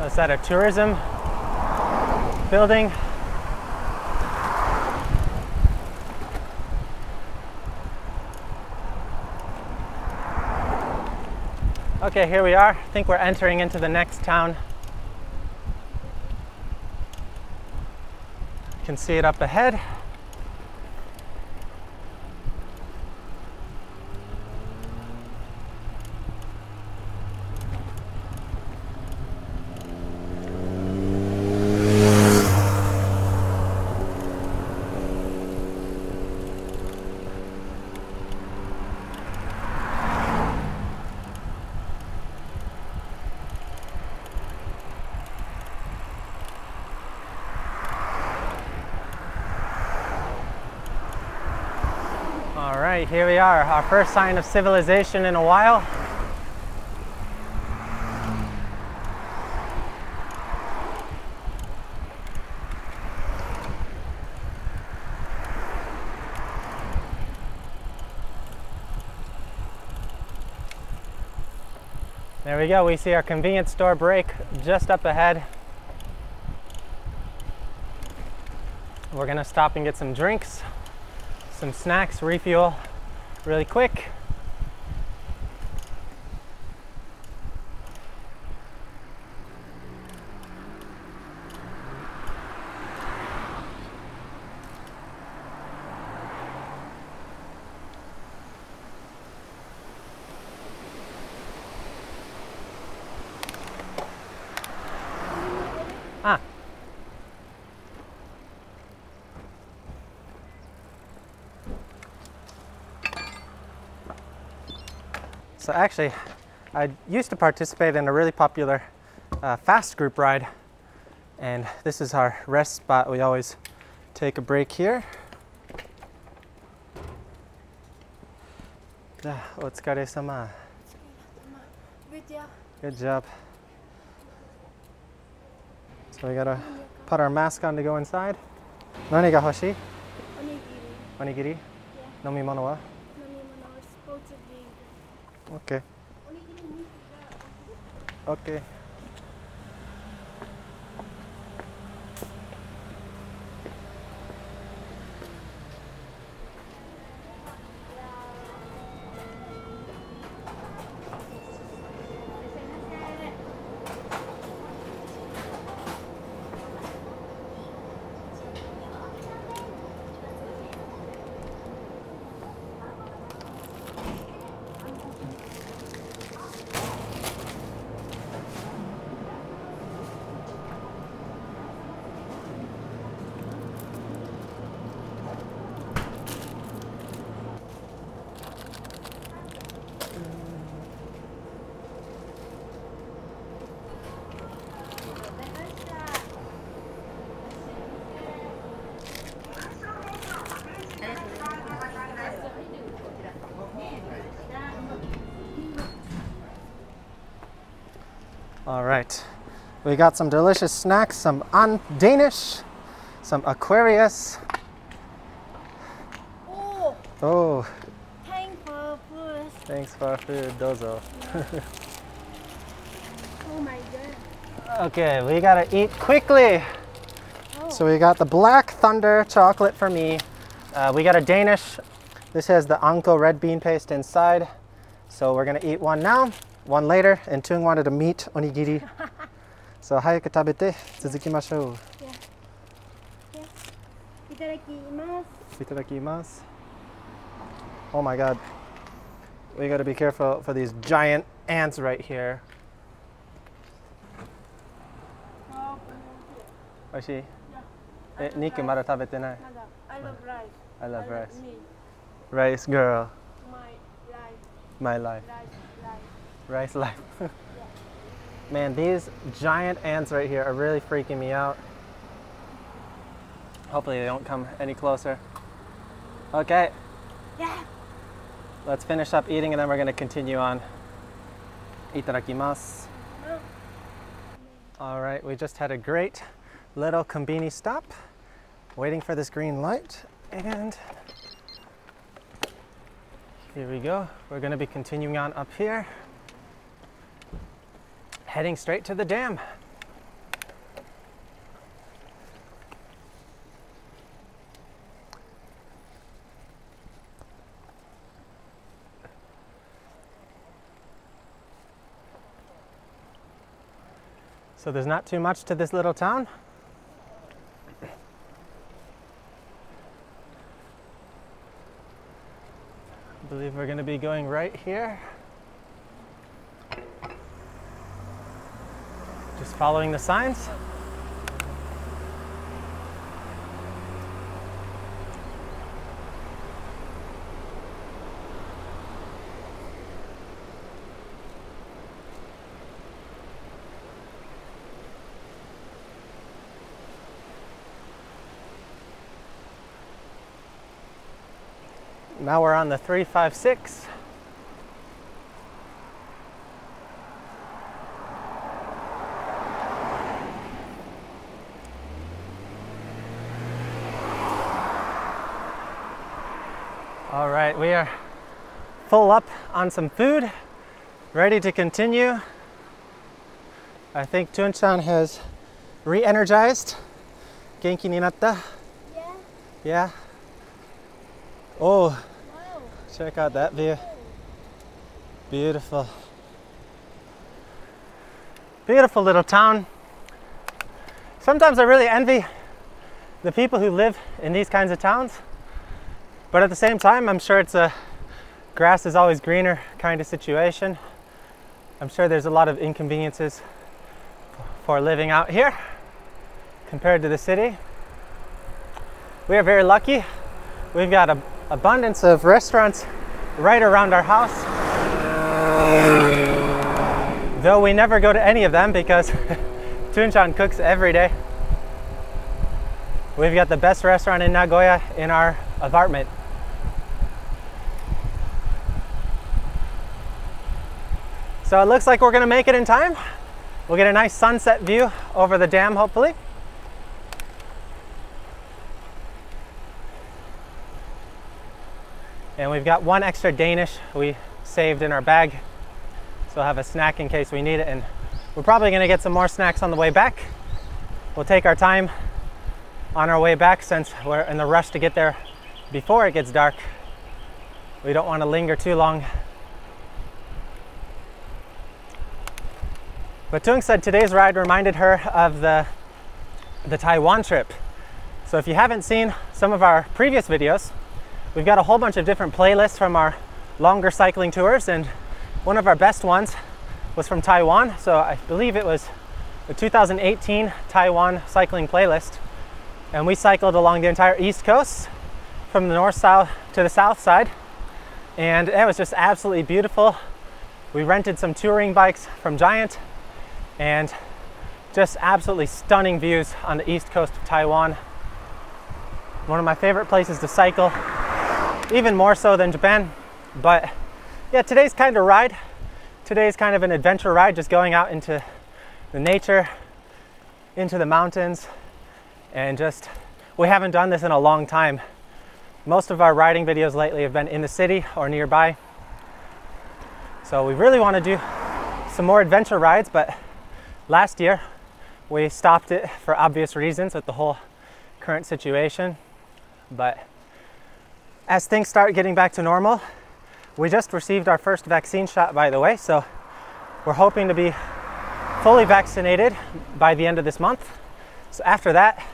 Is that a tourism building? Okay, here we are. I think we're entering into the next town. can see it up ahead. All right, here we are, our first sign of civilization in a while. There we go, we see our convenience store break just up ahead. We're gonna stop and get some drinks, some snacks, refuel really quick. Ah. So actually, I used to participate in a really popular fast group ride, and this is our rest spot. We always take a break here. Otsukaresama. Good job. Good job. So we gotta put our mask on to go inside. Nani ga hoshii? Onigiri. Onigiri? Yeah. Nomimono wa? Nomimono sports drink. Okay. Okay. All right, we got some delicious snacks, some Danish, some Aquarius. Oh, Oh, thanks for food. thanks for food, dozo. Oh my god. Okay, we gotta eat quickly. Oh. So we got the Black Thunder chocolate for me. We got a Danish. This has the Anko red bean paste inside. So we're gonna eat one now, one later, and Tung wanted to meet onigiri. So 早く食べて続きましょう。Yeah. Yeah. いただきます。いただきます。Oh my god. We gotta be careful for these giant ants right here. おいしい？え、肉まだ食べてない。まだ I love rice. I love rice. meat. Rice girl. My My life. life. Rice. Rice life. Man, these giant ants right here are really freaking me out. Hopefully they don't come any closer. Okay, Yeah. let's finish up eating and then we're gonna continue on. Itadakimasu. All right, we just had a great little konbini stop, waiting for this green light, and here we go. We're gonna be continuing on up here, heading straight to the dam. So there's not too much to this little town. I believe we're going to be going right here. Just following the signs. Now we're on the 356. All right, we are full up on some food, ready to continue. I think Tun-chan has re-energized. Genki ni natta? Yeah. Yeah. Oh, Wow. check out that view. Beautiful. Beautiful little town. Sometimes I really envy the people who live in these kinds of towns. But at the same time, I'm sure it's a grass is always greener kind of situation. I'm sure there's a lot of inconveniences for living out here compared to the city. We are very lucky. We've got an abundance of restaurants right around our house. Though we never go to any of them because Tun-chan cooks every day. We've got the best restaurant in Nagoya in our apartment. So it looks like we're gonna make it in time. We'll get a nice sunset view over the dam, hopefully. And we've got one extra Danish we saved in our bag. So we'll have a snack in case we need it. And we're probably gonna get some more snacks on the way back. We'll take our time on our way back since we're in the rush to get there before it gets dark. We don't want to linger too long. But Tung said today's ride reminded her of the Taiwan trip. So if you haven't seen some of our previous videos, we've got a whole bunch of different playlists from our longer cycling tours, and one of our best ones was from Taiwan. So I believe it was the 2018 Taiwan cycling playlist. And we cycled along the entire East Coast from the north-south to the south side. And it was just absolutely beautiful. We rented some touring bikes from Giant and just absolutely stunning views on the east coast of Taiwan. One of my favorite places to cycle, even more so than Japan. But yeah, today's kind of ride. Today's kind of an adventure ride, just going out into the nature, into the mountains, and just, we haven't done this in a long time. Most of our riding videos lately have been in the city or nearby. So we really want to do some more adventure rides, but last year we stopped it for obvious reasons with the whole current situation. But as things start getting back to normal, we just received our first vaccine shot, by the way, so we're hoping to be fully vaccinated by the end of this month. So after that,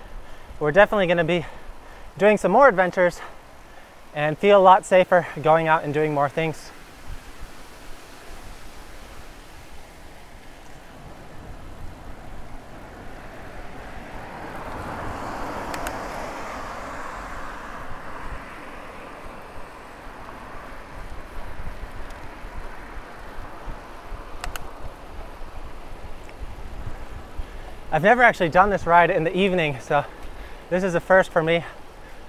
we're definitely going to be doing some more adventures and feel a lot safer going out and doing more things. I've never actually done this ride in the evening, so this is a first for me.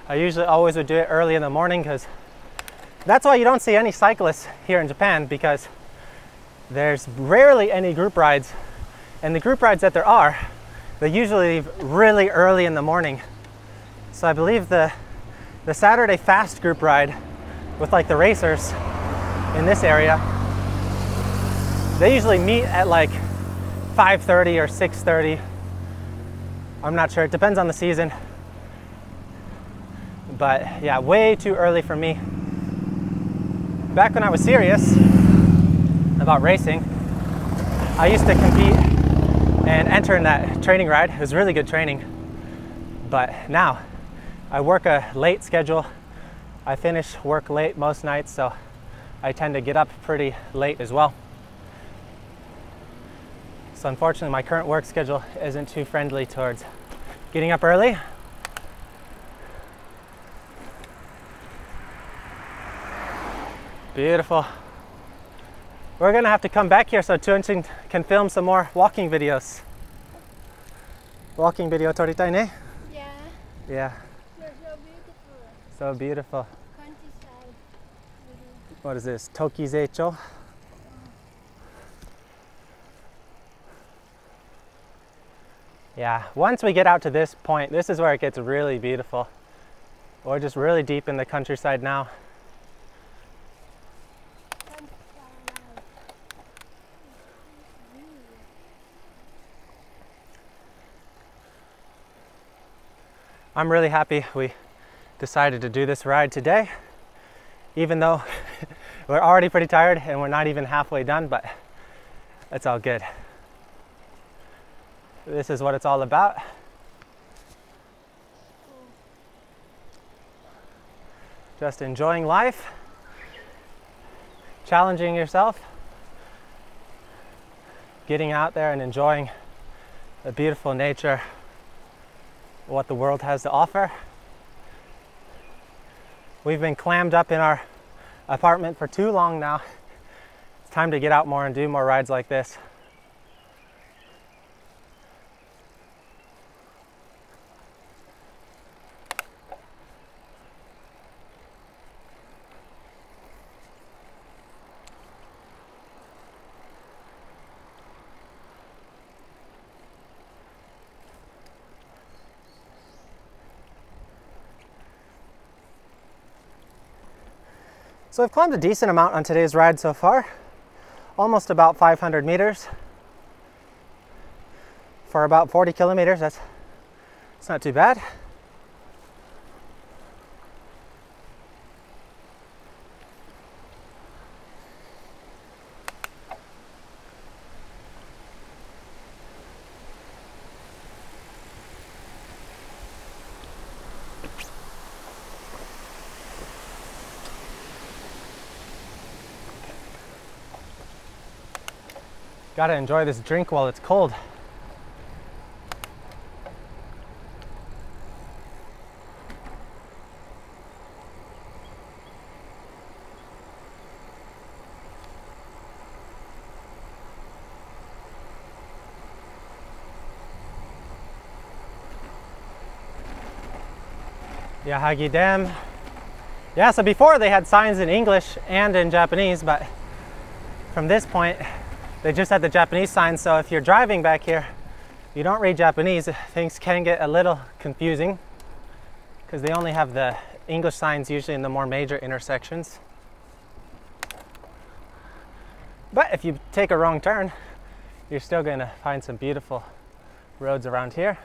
I usually always would do it early in the morning because that's why you don't see any cyclists here in Japan, because there's rarely any group rides. And the group rides that there are, they usually leave really early in the morning. So I believe the Saturday fast group ride with like the racers in this area, they usually meet at like 5:30 or 6:30. I'm not sure, it depends on the season. But yeah, way too early for me. Back when I was serious about racing, I used to compete and enter in that training ride. It was really good training. But now I work a late schedule. I finish work late most nights, so I tend to get up pretty late as well. So unfortunately, my current work schedule isn't too friendly towards getting up early. Beautiful. We're gonna have to come back here so Tunshin can film some more walking videos. Walking video toritai ne? Yeah. Yeah. You're so beautiful. So beautiful. Countryside. What is this? Tokizeicho? Yeah, once we get out to this point, this is where it gets really beautiful. We're just really deep in the countryside now. I'm really happy we decided to do this ride today, even though we're already pretty tired and we're not even halfway done, but it's all good. This is what it's all about. Just enjoying life, challenging yourself, getting out there and enjoying the beautiful nature, what the world has to offer. We've been clammed up in our apartment for too long now. It's time to get out more and do more rides like this. So I've climbed a decent amount on today's ride so far, almost about 500 meters for about 40 kilometers. That's not too bad. Gotta enjoy this drink while it's cold. Yahagi Dam. Yeah, so before they had signs in English and in Japanese, but from this point, they just had the Japanese signs, so if you're driving back here, you don't read Japanese, things can get a little confusing because they only have the English signs usually in the more major intersections. But if you take a wrong turn, you're still going to find some beautiful roads around here.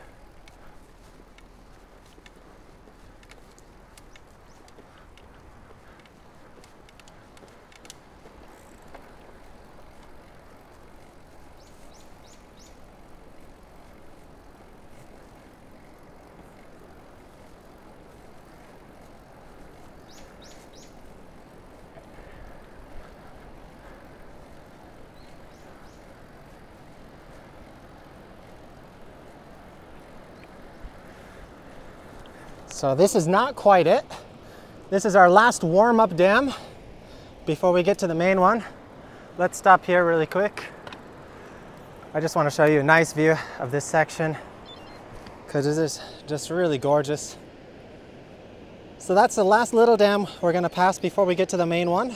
So this is not quite it. This is our last warm-up dam before we get to the main one. Let's stop here really quick. I just want to show you a nice view of this section because this is just really gorgeous. So that's the last little dam we're going to pass before we get to the main one.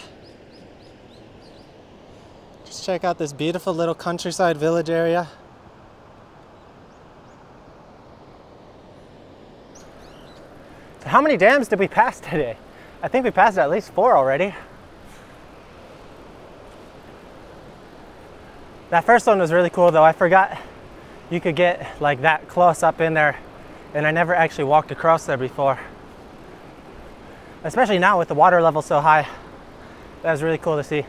Just check out this beautiful little countryside village area. So how many dams did we pass today? I think we passed at least 4 already. That first one was really cool though. I forgot you could get like that close up in there, and I never actually walked across there before. Especially now with the water level so high. That was really cool to see.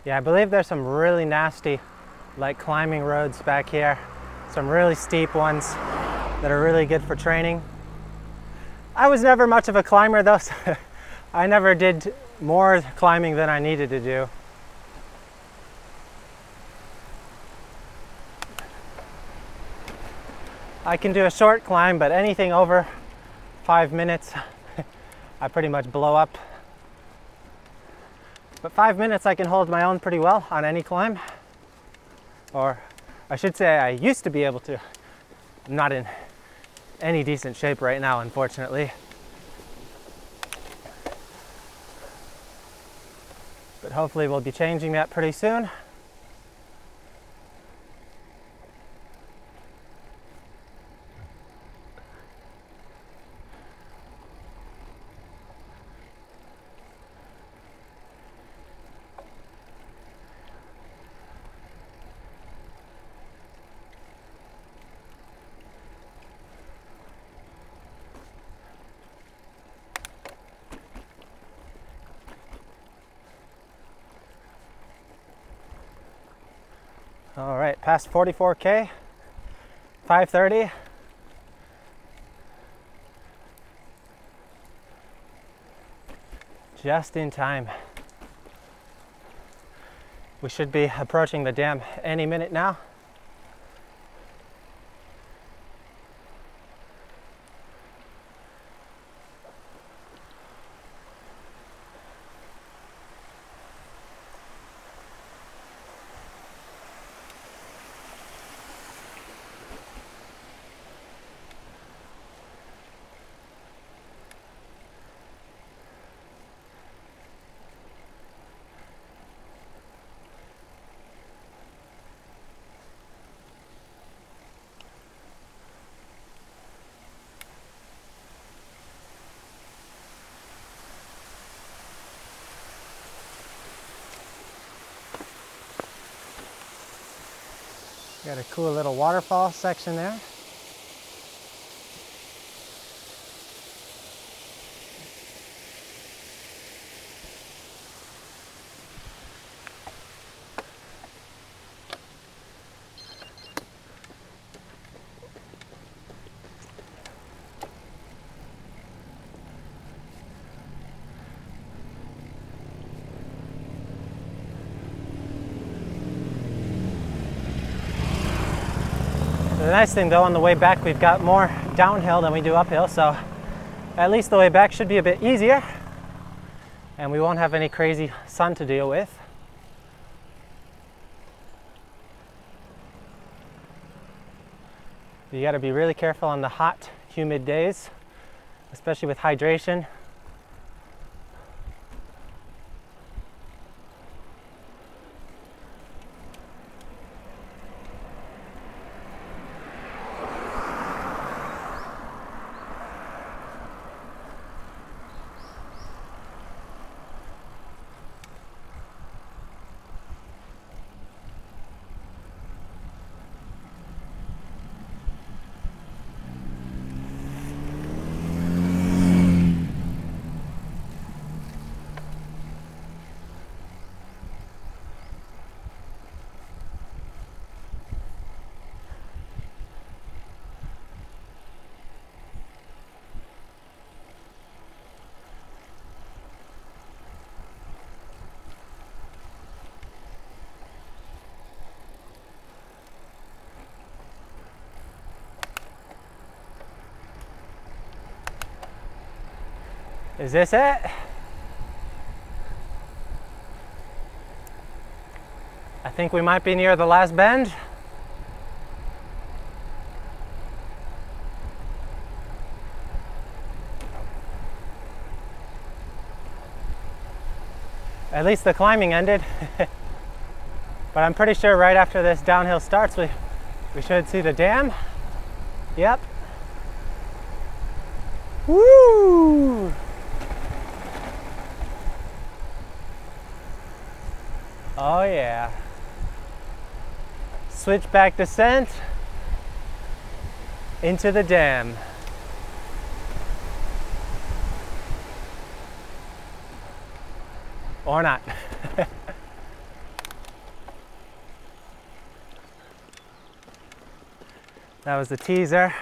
Yeah, I believe there's some really nasty, like climbing roads back here. Some really steep ones that are really good for training. I was never much of a climber though, so I never did more climbing than I needed to do. I can do a short climb, but anything over 5 minutes, I pretty much blow up. But 5 minutes I can hold my own pretty well on any climb. Or I should say I used to be able to. I'm not in any decent shape right now, unfortunately. But hopefully we'll be changing that pretty soon. All right, past 44K, 5:30. Just in time. We should be approaching the dam any minute now. Got a cool little waterfall section there. The nice thing though, on the way back we've got more downhill than we do uphill, so at least the way back should be a bit easier and we won't have any crazy sun to deal with. You got to be really careful on the hot, humid days, especially with hydration. Is this it? I think we might be near the last bend. At least the climbing ended. But I'm pretty sure right after this downhill starts, we should see the dam. Yep. Woo! Oh yeah. Switchback descent into the dam. Or not. That was the teaser.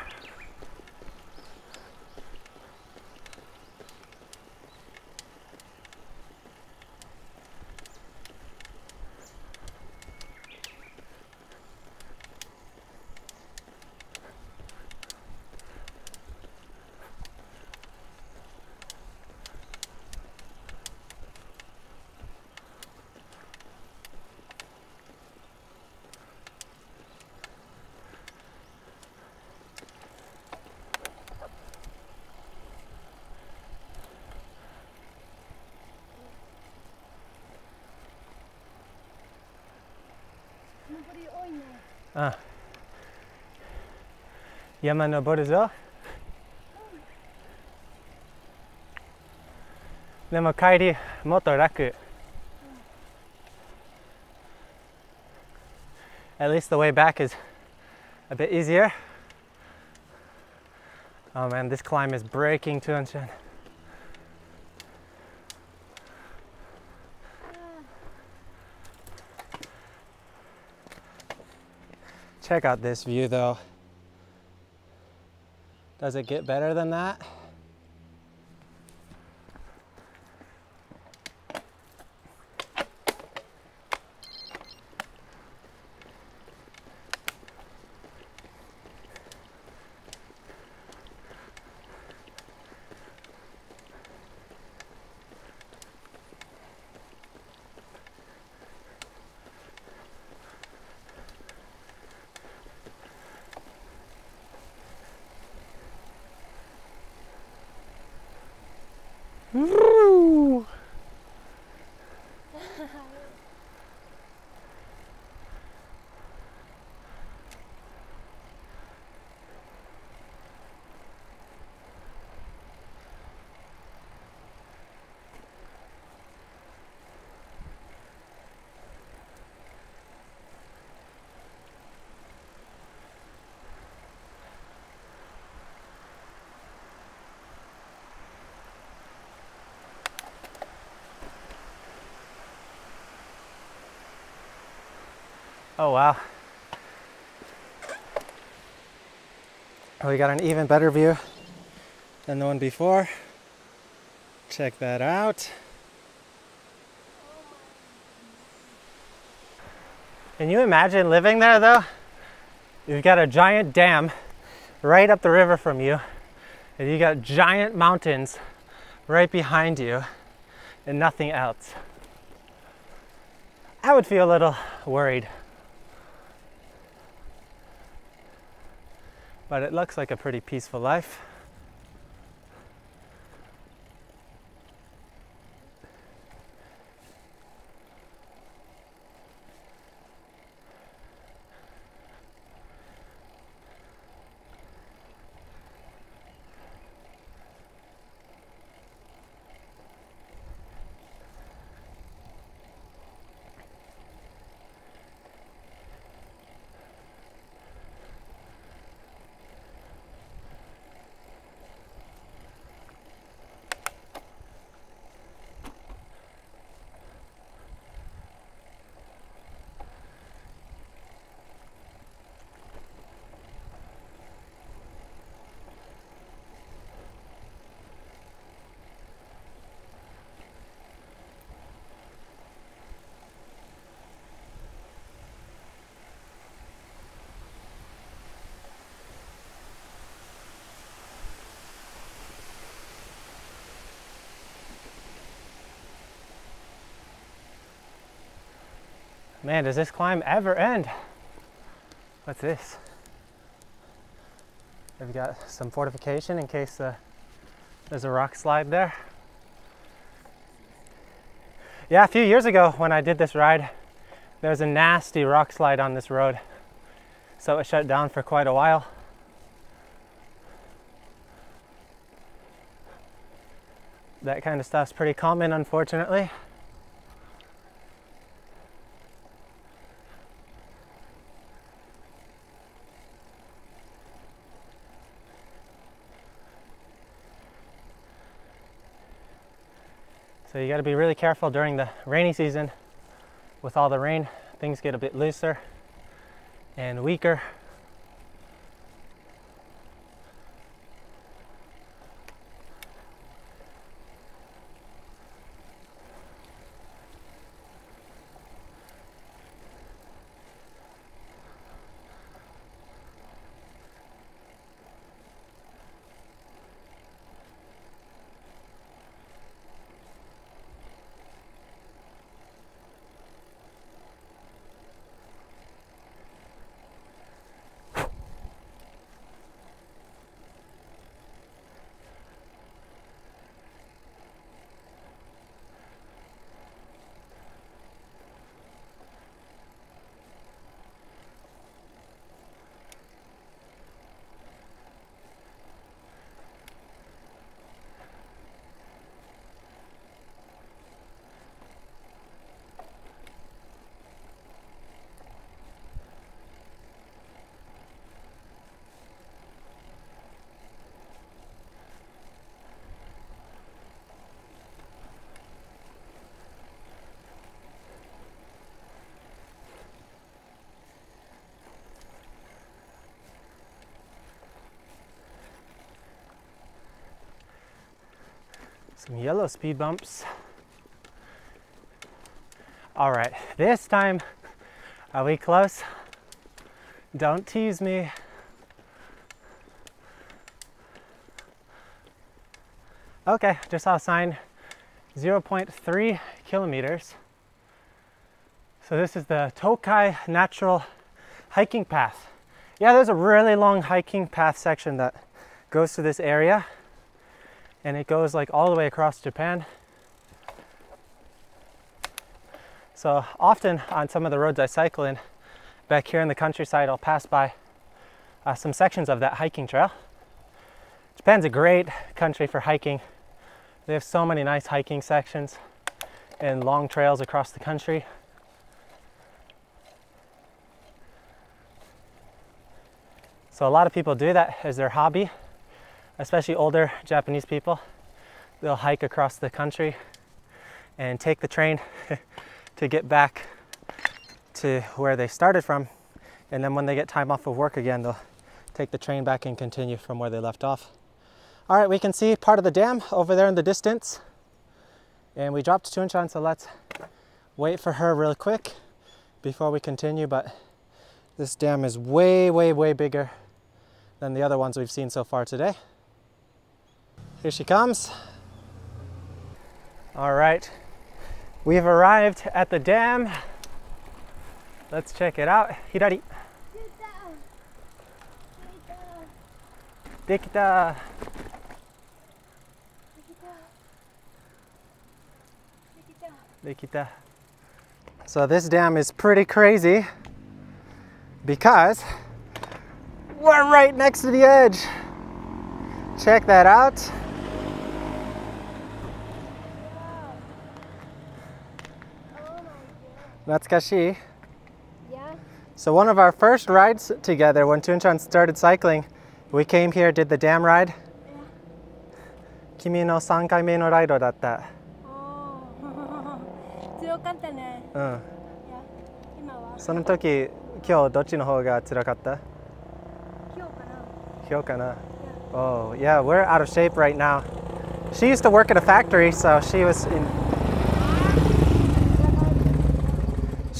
Ah. 山登るぞ。でも帰りもっと楽。At least the way back is a bit easier. Oh man, this climb is breaking too much. Check out this view though. Does it get better than that? Woo! Oh wow. We got an even better view than the one before. Check that out. Can you imagine living there though? You've got a giant dam right up the river from you, and you got giant mountains right behind you and nothing else. I would feel a little worried. But it looks like a pretty peaceful life. Man, does this climb ever end? What's this? Have you got some fortification in case there's a rock slide there? Yeah, a few years ago when I did this ride, there was a nasty rock slide on this road. So it shut down for quite a while. That kind of stuff's pretty common, unfortunately. So you got to be really careful during the rainy season. With all the rain, things get a bit looser and weaker. Some yellow speed bumps. All right, this time, are we close? Don't tease me. Okay, just saw a sign, 0.3 kilometers. So this is the Tokai Natural Hiking Path. Yeah, there's a really long hiking path section that goes to this area, and it goes like all the way across Japan. So often on some of the roads I cycle in, back here in the countryside, I'll pass by some sections of that hiking trail. Japan's a great country for hiking. They have so many nice hiking sections and long trails across the country. So a lot of people do that as their hobby, especially older Japanese people. They'll hike across the country and take the train to get back to where they started from. And then when they get time off of work again, they'll take the train back and continue from where they left off. All right, we can see part of the dam over there in the distance. And we dropped Tunchan, so let's wait for her real quick before we continue. But this dam is way, way, way bigger than the other ones we've seen so far today. Here she comes. All right, we've arrived at the dam. Let's check it out. Hirari. Dekita. Dekita. So this dam is pretty crazy because we're right next to the edge. Check that out. Natsukashi. Yeah. So one of our first rides together when Tunchan started cycling, we came here, did the dam ride. Yeah. Kimi no 3回目のライドだった。強かったね。うん。いや、今はその時、今日どっちの方が辛かった？今日かな。今日かな。Oh, yeah, we're out of shape right now. She used to work at a factory, so she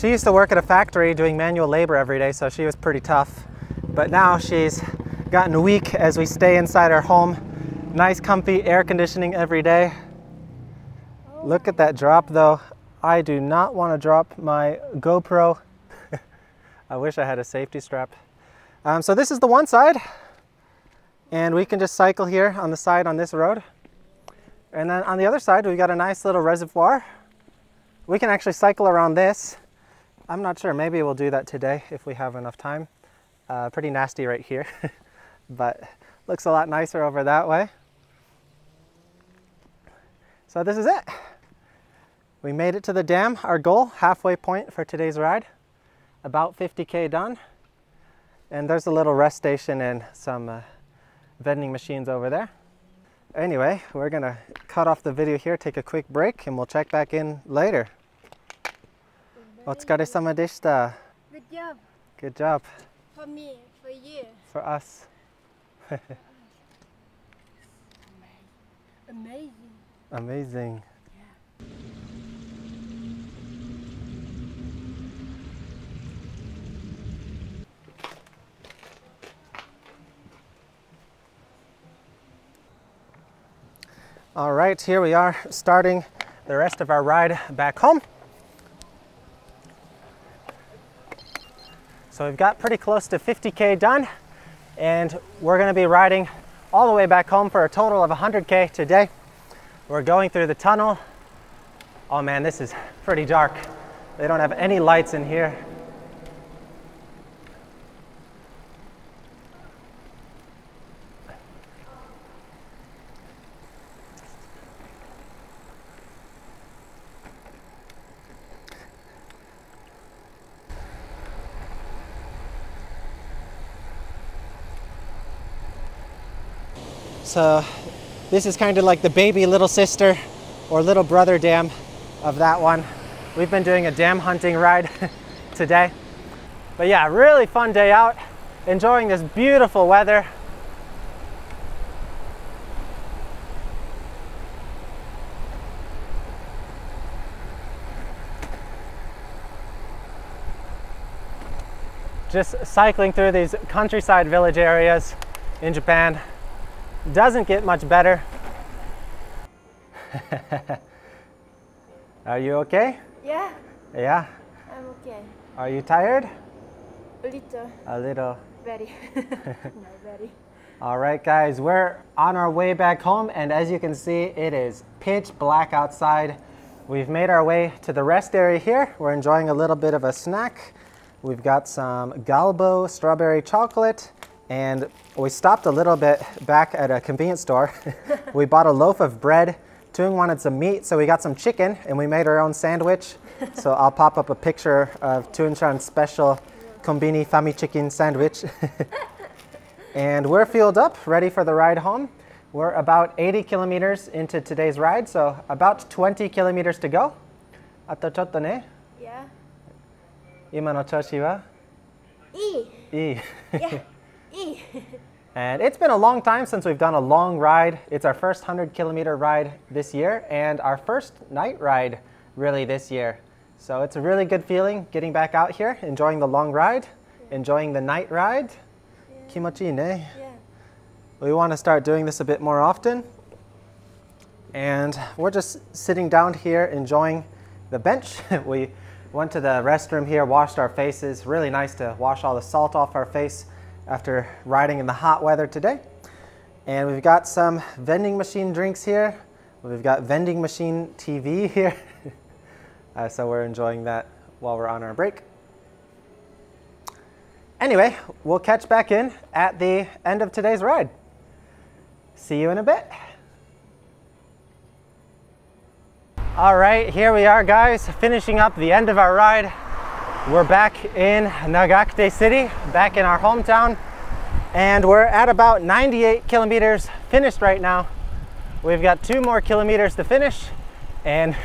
used to work at a factory doing manual labor every day, so she was pretty tough. But now she's gotten weak as we stay inside our home. Nice, comfy air conditioning every day. Look at that drop, though. I do not want to drop my GoPro. I wish I had a safety strap. So this is the one side. And we can just cycle here on the side on this road. And then on the other side, we've got a nice little reservoir. We can actually cycle around this. I'm not sure, maybe we'll do that today if we have enough time. Pretty nasty right here, but looks a lot nicer over that way. So this is it. We made it to the dam, our goal, halfway point for today's ride. About 50K done. And there's a little rest station and some vending machines over there. Anyway, we're gonna cut off the video here, take a quick break, and we'll check back in later. お疲れ様でした。Good job. Good job. For me, for you. For us. Amazing. Amazing. All right, here we are starting the rest of our ride back home. So we've got pretty close to 50K done, and we're gonna be riding all the way back home for a total of 100K today. We're going through the tunnel. Oh man, this is pretty dark. They don't have any lights in here. So this is kind of like the baby little sister or little brother dam of that one. We've been doing a dam hunting ride today. But yeah, really fun day out, enjoying this beautiful weather. Just cycling through these countryside village areas in Japan doesn't get much better. Are you okay? Yeah, Yeah? I'm okay. Are you tired? A little. A little. Very. Not very. All right, guys, we're on our way back home, and as you can see, it is pitch black outside. We've made our way to the rest area here. We're enjoying a little bit of a snack. We've got some Galbo strawberry chocolate, and we stopped a little bit back at a convenience store. We bought a loaf of bread. Tung wanted some meat, so we got some chicken, and we made our own sandwich. So I'll pop up a picture of Tung-chan's special Konbini Fami chicken sandwich. And we're fueled up, ready for the ride home. We're about 80 kilometers into today's ride, so about 20 kilometers to go. Ato chotto ne? Yeah. Ima no choshi wa? Ii. Ii. Yeah. Ii. And it's been a long time since we've done a long ride. It's our first 100-kilometer ride this year and our first night ride really this year. So it's a really good feeling getting back out here, enjoying the long ride, enjoying the night ride. Kimochi ne? Yeah. We want to start doing this a bit more often. And we're just sitting down here enjoying the bench. We went to the restroom here, washed our faces. Really nice to wash all the salt off our face after riding in the hot weather today. And we've got some vending machine drinks here. We've got vending machine TV here. So we're enjoying that while we're on our break. Anyway, we'll catch back in at the end of today's ride. See you in a bit. All right, here we are, guys, finishing up the end of our ride. We're back in Nagakute City, back in our hometown, and we're at about 98 kilometers finished right now. We've got 2 more kilometers to finish, and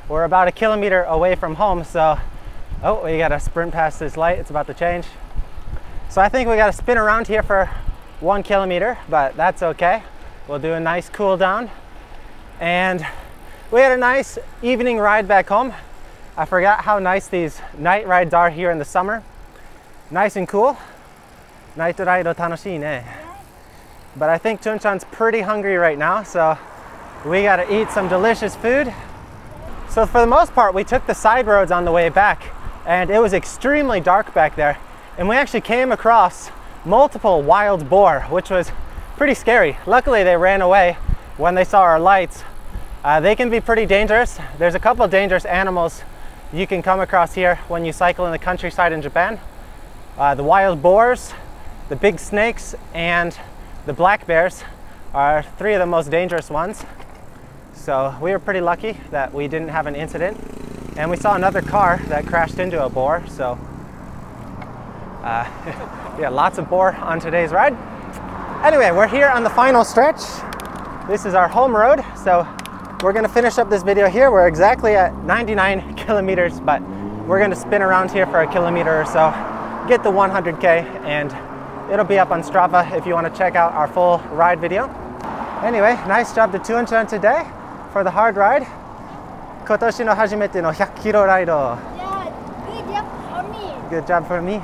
we're about a kilometer away from home, so, oh, we gotta sprint past this light, it's about to change. So I think we gotta spin around here for 1 kilometer, but that's okay. We'll do a nice cool down. And we had a nice evening ride back home. I forgot how nice these night rides are here in the summer. Nice and cool. Night ride o tanoshii ne. But I think Chun-chan's pretty hungry right now, so we gotta eat some delicious food. So for the most part, we took the side roads on the way back, and it was extremely dark back there. And we actually came across multiple wild boar, which was pretty scary. Luckily, they ran away when they saw our lights. They can be pretty dangerous. There's a couple of dangerous animals you can come across here when you cycle in the countryside in Japan. The wild boars, the big snakes, and the black bears are 3 of the most dangerous ones. So we were pretty lucky that we didn't have an incident. And we saw another car that crashed into a boar, so yeah, lots of boar on today's ride. Anyway, we're here on the final stretch. This is our home road, so we're gonna finish up this video here. We're exactly at 99 kilometers, but we're gonna spin around here for a kilometer or so, get the 100K, and it'll be up on Strava if you wanna check out our full ride video. Anyway, nice job to Tung-chan today for the hard ride. Kotoshi no hajimete no 100 kilo ride. Yeah, good job for me. Good job for me.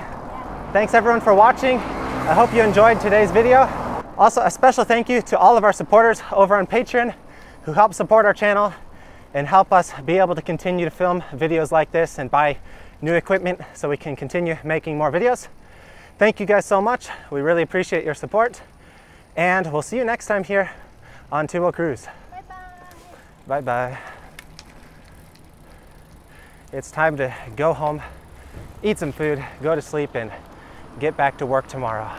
Thanks everyone for watching. I hope you enjoyed today's video. Also, a special thank you to all of our supporters over on Patreon who help support our channel and help us be able to continue to film videos like this and buy new equipment so we can continue making more videos. Thank you guys so much. We really appreciate your support. And we'll see you next time here on Tubo Cruise. Bye-bye. Bye-bye. It's time to go home, eat some food, go to sleep, and get back to work tomorrow.